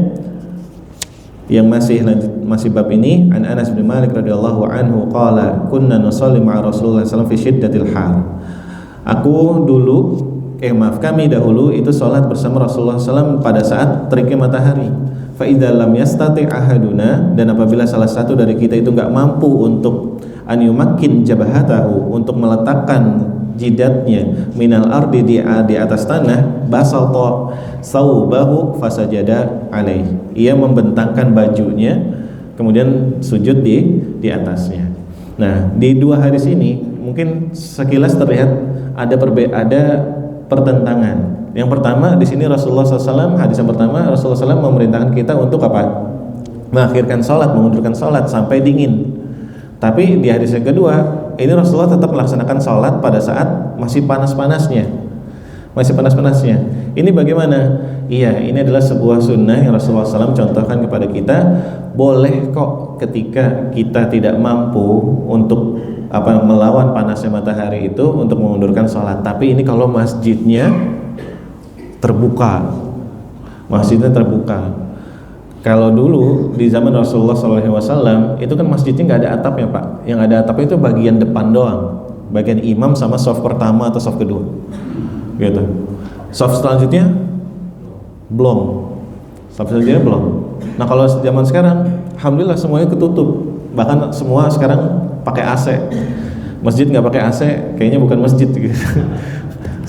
yang masih bab ini, an Anas bin Malik radhiyallahu anhu qala kunna nusalli ma'a Rasulullah sallallahu alaihi wasallam fi syiddatil har. Kami dahulu itu sholat bersama Rasulullah SAW pada saat teriknya matahari. Fa idza lam yastati ahaduna, dan apabila salah satu dari kita itu enggak mampu untuk an yumakkin jabhatahu, untuk meletakkan jidatnya minal ardi di atas tanah, basata saubahu fasajada alaih, ia membentangkan bajunya kemudian sujud di atasnya. Nah, di dua hadis ini mungkin sekilas terlihat ada pertentangan. Yang pertama di sini Rasulullah SAW, hadis yang pertama Rasulullah SAW memerintahkan kita untuk apa? Mengakhirkan sholat, mengundurkan sholat sampai dingin. Tapi di hadis yang kedua ini Rasulullah tetap melaksanakan sholat pada saat masih panas-panasnya. Ini bagaimana? Iya, ini adalah sebuah sunnah yang Rasulullah SAW contohkan kepada kita. Boleh kok ketika kita tidak mampu untuk melawan panasnya matahari itu untuk mengundurkan sholat. Tapi ini kalau masjidnya terbuka. Kalau dulu di zaman Rasulullah SAW itu kan masjidnya nggak ada atapnya Pak. Yang ada atapnya itu bagian depan doang, bagian imam sama shaf pertama atau shaf kedua, gitu. Shaf selanjutnya belum. Nah kalau zaman sekarang, alhamdulillah semuanya ketutup. Bahkan semua sekarang pakai AC. Masjid nggak pakai AC, kayaknya bukan masjid gitu.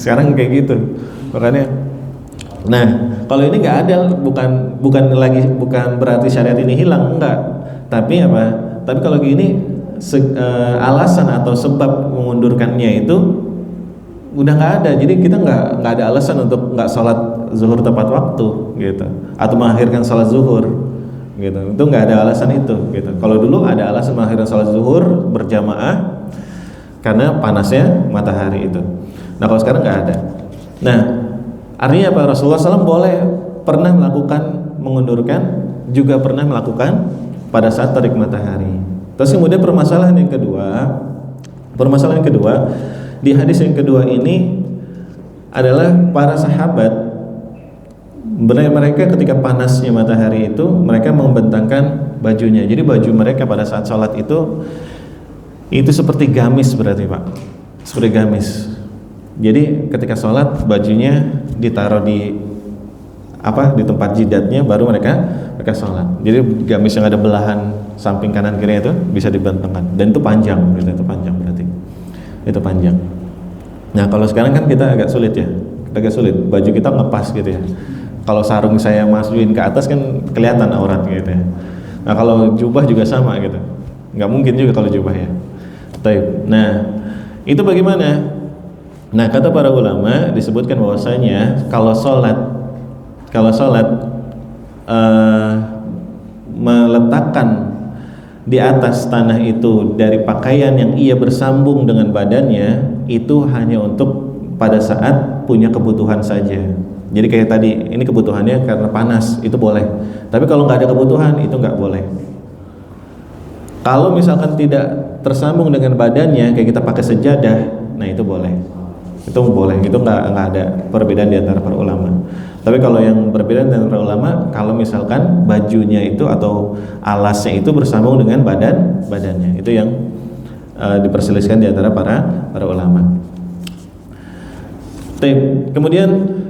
Sekarang kayak gitu. Makanya, nah kalau ini nggak ada, bukan berarti syariat ini hilang, enggak. Tapi apa? Tapi kalau gini alasan atau sebab mengundurkannya itu udah nggak ada. Jadi kita nggak ada alasan untuk nggak sholat zuhur tepat waktu gitu, atau mengakhirkan sholat zuhur gitu. Itu nggak ada alasan itu gitu. Kalau dulu ada alasan mengakhirkan sholat zuhur berjamaah karena panasnya matahari itu. Nah kalau sekarang nggak ada. Nah artinya apa? Rasulullah SAW pernah melakukan mengundurkan, juga pernah melakukan pada saat terik matahari. Terus kemudian permasalahan yang kedua di hadis yang kedua ini adalah para sahabat, mereka ketika panasnya matahari itu mereka membentangkan bajunya. Jadi baju mereka pada saat sholat itu seperti gamis, berarti Pak, seperti gamis. Jadi ketika sholat bajunya ditaruh di tempat jidatnya, baru mereka sholat. Jadi gamis yang ada belahan samping kanan kiri itu bisa dibentangkan, dan itu panjang, gitu. Itu panjang berarti. Itu panjang. Nah kalau sekarang kan kita agak sulit ya, baju kita ngepas gitu ya. Kalau sarung saya masukin ke atas kan kelihatan aurat gitu ya. Nah kalau jubah juga sama gitu, nggak mungkin juga kalau jubah ya. Nah itu bagaimana? Nah kata para ulama disebutkan bahwasanya kalau sholat meletakkan di atas tanah itu dari pakaian yang ia bersambung dengan badannya, itu hanya untuk pada saat punya kebutuhan saja. Jadi kayak tadi, ini kebutuhannya karena panas, itu boleh. Tapi kalau nggak ada kebutuhan, itu nggak boleh. Kalau misalkan tidak tersambung dengan badannya, kayak kita pakai sejadah, nah itu boleh. Itu boleh, itu nggak ada perbedaan di antara para ulama. Tapi kalau yang berbeda dengan para ulama, kalau misalkan bajunya itu atau alasnya itu bersambung dengan badannya, itu yang diperselisihkan di antara para ulama. Kemudian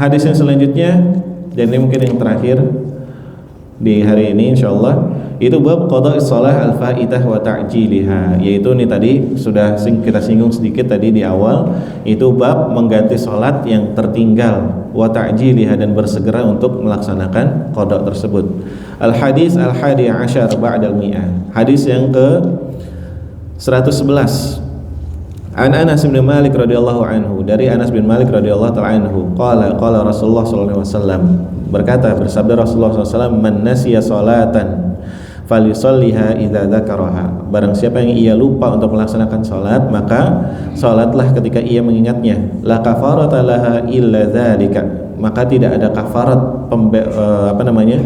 hadis yang selanjutnya, dan ini mungkin yang terakhir di hari ini insyaallah, itu bab qada'is shalah al-fa'idah wa ta'jiliha, yaitu ini tadi sudah kita singgung sedikit tadi di awal, itu bab mengganti salat yang tertinggal, wa ta'jiliha, dan bersegera untuk melaksanakan qada tersebut. Al-hadis al-hadi asyar ba'dal mi'ah, hadis yang ke 111. An Anas bin Malik radhiyallahu anhu, dari Anas bin Malik radhiyallahu ta'ala anhu, qala Rasulullah sallallahu alaihi wasallam, bersabda Rasulullah SAW, man nasiya salatan falyusalliha idza dzakaraha, barang siapa yang ia lupa untuk melaksanakan salat, maka salatlah ketika ia mengingatnya. La kafarata laha illa dzalika, maka tidak ada kafarat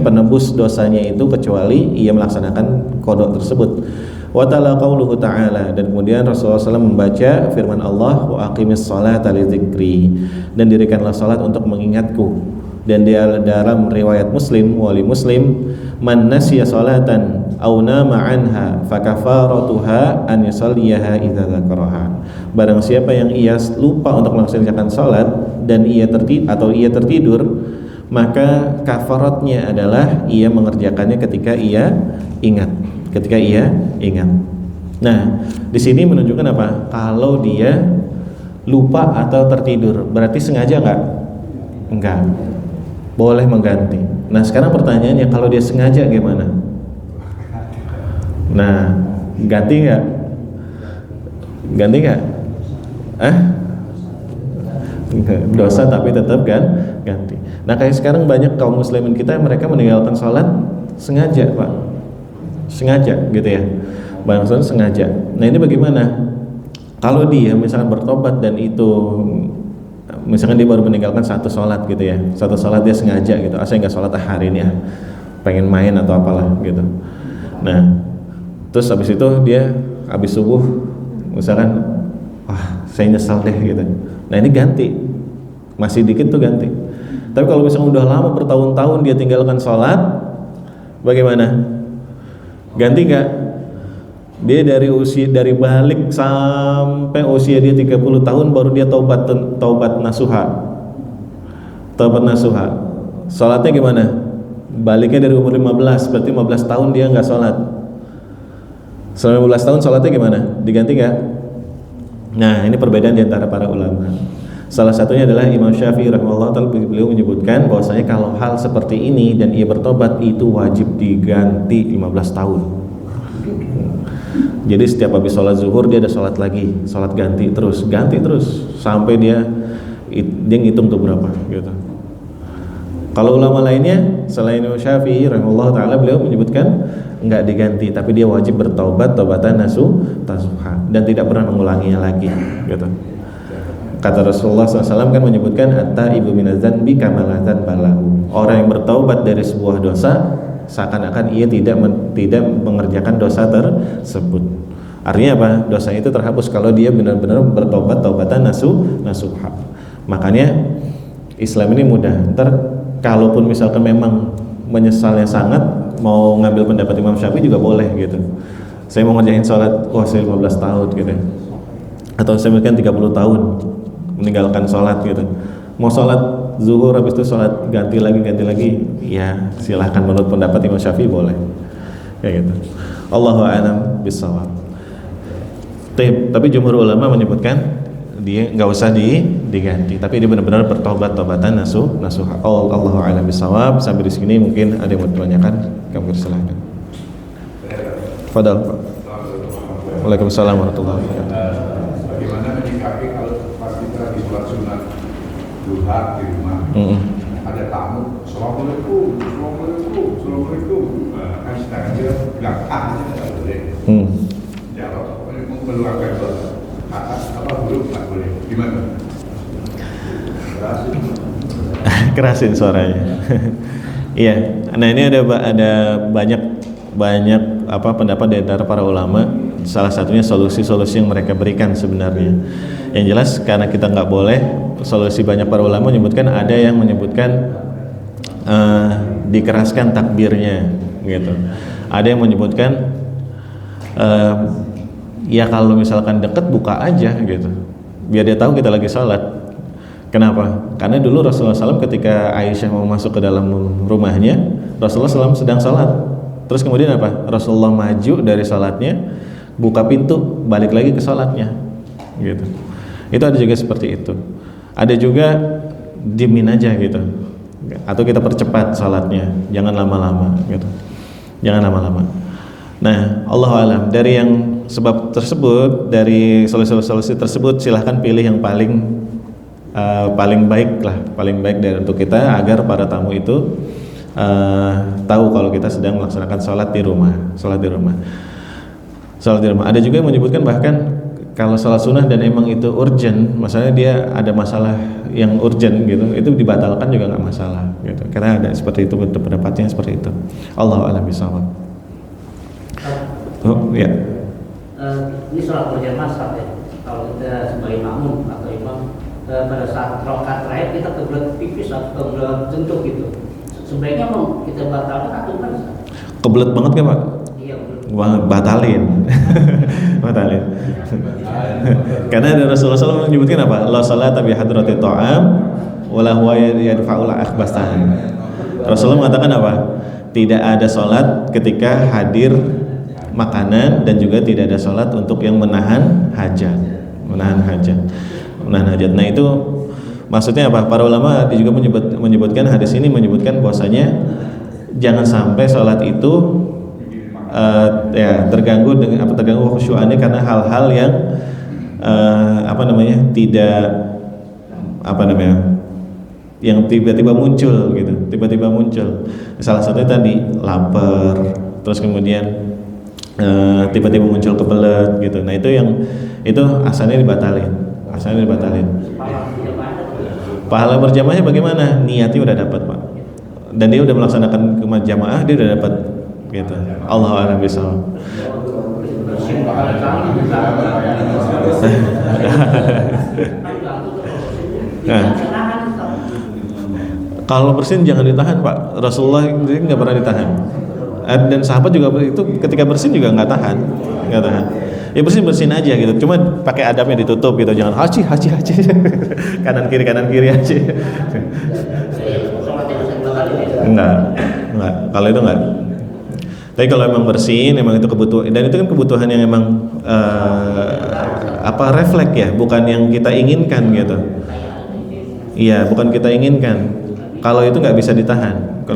penebus dosanya itu kecuali ia melaksanakan qada tersebut. Wa ta'ala qauluhu ta'ala, dan kemudian Rasulullah SAW membaca firman Allah, wa aqimis salata li dzikri, dan dirikanlah salat untuk mengingatku. Dan dia dalam riwayat Muslim, wali Muslim, man nasiya salatan aw nama anha fakafaratuha an yusalliyaha idza dzakaraha. Barang siapa yang ia lupa untuk melaksanakan salat dan ia tertidur, maka kafaratnya adalah ia mengerjakannya ketika ia ingat. Nah, di sini menunjukkan apa? Kalau dia lupa atau tertidur, berarti sengaja enggak? Enggak. Boleh mengganti. Nah, sekarang pertanyaannya, kalau dia sengaja gimana? Nah, ganti enggak? Dosa tapi tetap kan ganti. Nah, kayak sekarang banyak kaum muslimin kita, mereka meninggalkan sholat sengaja, Pak. Sengaja gitu ya. Bangsa sengaja. Nah, ini bagaimana? Kalau dia misalkan bertobat dan itu misalkan dia baru meninggalkan satu sholat gitu ya, satu sholat dia sengaja gitu, saya nggak sholat hari ini ya, pengen main atau apalah gitu. Nah, terus habis itu dia habis subuh misalkan, wah saya nyesal deh gitu. Nah, ini ganti, masih dikit tuh ganti. Tapi kalau misalnya udah lama bertahun-tahun dia tinggalkan sholat, bagaimana? Ganti nggak? Dia dari balik sampai usia dia 30 tahun baru dia taubat nasuha. Salatnya gimana? Baliknya dari umur 15, berarti 15 tahun dia nggak salat. Selama 15 tahun salatnya gimana? Diganti nggak? Nah, ini perbedaan di antara para ulama. Salah satunya adalah Imam Syafi'i rahimahullah taala, beliau menyebutkan bahwasanya kalau hal seperti ini dan ia bertobat itu wajib diganti 15 tahun. Jadi setiap habis sholat zuhur dia ada sholat lagi, sholat ganti terus sampai dia ngitung tuh berapa gitu. Kalau ulama lainnya selain Imam Syafi'i rahimahullah taala, beliau menyebutkan enggak diganti, tapi dia wajib bertaubat taubatan nasuha dan tidak pernah mengulanginya lagi gitu. Kata Rasulullah SAW kan menyebutkan at-taibu minadz-dzanbi kama la dzanba lahu. Orang yang bertaubat dari sebuah dosa seakan-akan ia tidak mengerjakan dosa tersebut. Artinya apa? Dosa itu terhapus kalau dia benar-benar bertobat taubatan nasuha. Makanya Islam ini mudah. Ntar kalaupun misalkan memang menyesalnya sangat, mau ngambil pendapat Imam Syafi'i juga boleh gitu. Saya mau ngerjain sholat, saya 15 tahun gitu. Atau saya mungkin 30 tahun meninggalkan sholat gitu. Mau sholat zuhur habis itu sholat ganti lagi, ya silahkan menurut pendapat Imam Syafi'i boleh, kayak gitu. Allahu a'lam bishawab. Tapi jumhur ulama menyebutkan dia nggak usah diganti, tapi dia benar-benar bertobat taubatan nasuha. Allahu a'lam bishawab. Sampai di sini mungkin ada yang mau ditanyakan, kami persilahkan. Fadal Pak. Waalaikumsalam warahmatullahi wabarakatuh. Bagaimana menyikapi kalau pas kita di sholat sunat duha di rumah, ada tamu, assalamualaikum, kan sedangkan dia bilang tidak boleh. Jawab, meluangkan apa huruf nggak boleh, gimana? Kerasin suaranya. Iya, nah ini ada banyak apa pendapat di antara para ulama. Salah satunya solusi-solusi yang mereka berikan sebenarnya. Yang jelas karena kita nggak boleh, solusi banyak para ulama menyebutkan, ada yang menyebutkan dikeraskan takbirnya gitu. Ada yang menyebutkan ya kalau misalkan deket buka aja gitu, biar dia tahu kita lagi sholat. Kenapa? Karena dulu Rasulullah SAW ketika Aisyah mau masuk ke dalam rumahnya, Rasulullah SAW sedang sholat. Terus kemudian apa? Rasulullah maju dari sholatnya, buka pintu, balik lagi ke sholatnya gitu. Itu ada juga seperti itu. Ada juga diemin aja gitu, atau kita percepat sholatnya, jangan lama-lama gitu, jangan lama-lama. Nah, Allahu a'lam, dari yang sebab tersebut, dari solusi-solusi tersebut, silahkan pilih yang paling baik lah, paling baik dari untuk kita, agar para tamu itu tahu kalau kita sedang melaksanakan sholat di rumah. Ada juga yang menyebutkan bahkan kalau sholat sunnah dan emang itu urgent, maksudnya dia ada masalah yang urgent gitu, itu dibatalkan juga nggak masalah gitu. Karena ada seperti itu, pendapatnya seperti itu. Allahu a'lam bishawab. Oh ya. Ini sholat berjamaah ya. Kalau kita sebagai makmum atau imam pada saat rakaat terakhir kita kebelet pipis atau kebelet jentut gitu. Sebaiknya mau kita batalkan atau enggak? Kebelet banget kan Pak? Iya, betul. Wah, batalin. Batalin. Karena Rasulullah SAW menyebutkan apa? La salata bi hadrati ta'am wala huwa yadfa'ul akhbasan. Rasulullah mengatakan apa? Tidak ada sholat ketika hadir makanan dan juga tidak ada sholat untuk yang menahan hajat. Menahan hajat. Nah itu maksudnya apa? Para ulama juga menyebutkan hadis ini menyebutkan bahwasanya jangan sampai sholat itu terganggu khusyuannya karena hal-hal yang yang tiba-tiba muncul gitu, salah satunya tadi lapar, terus kemudian tiba-tiba muncul kebelet gitu. Nah itu asalnya dibatalin. Pahala berjamaahnya bagaimana? Niatnya udah dapat Pak, dan dia udah melaksanakan jamaah, dia udah dapat gitu. Allahu a'lam bishawab. Nah, kalau bersin jangan ditahan Pak. Rasulullah nggak pernah ditahan. Dan sahabat juga itu ketika bersin juga nggak tahan. Ya bersin aja gitu. Cuma pakai adabnya ditutup gitu. Jangan haji. kanan kiri aja. Enggak. Kalau itu enggak. Tapi kalau emang bersin, emang itu kebutuhan, dan itu kan kebutuhan yang emang refleks ya, bukan yang kita inginkan gitu. Iya, bukan kita inginkan. Kalau itu nggak bisa ditahan,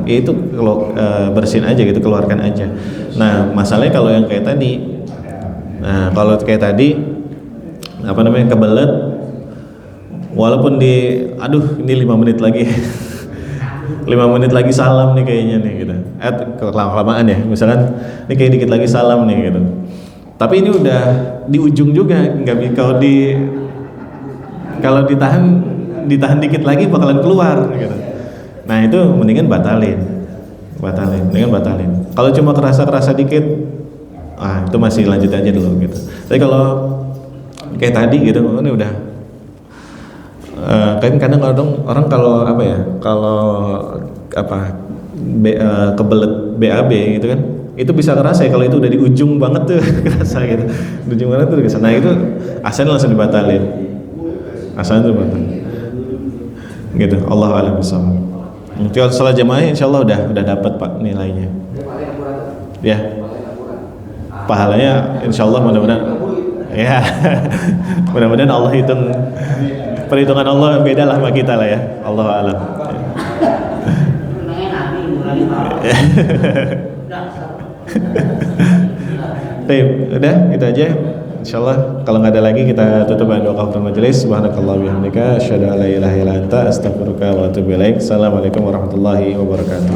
ya itu kalau bersin aja gitu, keluarkan aja. Nah, masalahnya kalau yang kayak tadi, kebelet, walaupun ini 5 menit lagi, 5 menit lagi salam nih kayaknya nih gitu. Kelamaan ya, misalkan ini kayak dikit lagi salam nih gitu. Tapi ini udah di ujung juga, kalau ditahan dikit lagi bakalan keluar gitu. Nah itu mendingan batalin. Kalau cuma kerasa dikit, itu masih lanjut aja dulu gitu. Tapi kalau kayak tadi gitu, ini udah kadang orang kebelet BAB gitu kan, itu bisa kerasa ya kalau itu udah di ujung banget tuh kerasa gitu, di ujung banget tuh kesana. Nah itu asalnya langsung dibatalin, gitu. Allahu a'lam bishawab. Kalau salat jamaah insyaallah udah dapat Pak nilainya. Ya. Pahalanya insyaallah mudah-mudahan. Ya. Mudah-mudahan Allah hitung, perhitungan Allah beda lah sama kita lah ya. Allahu a'lam. Baik, udah itu aja. Insyaallah kalau nggak ada lagi kita tutup dengan doa kafaratul majelis. Subhanakallah bihamdika asyhadu an la ilaha illa anta astaghfiruka wa atubu ilaik. Assalamualaikum warahmatullahi wabarakatuh.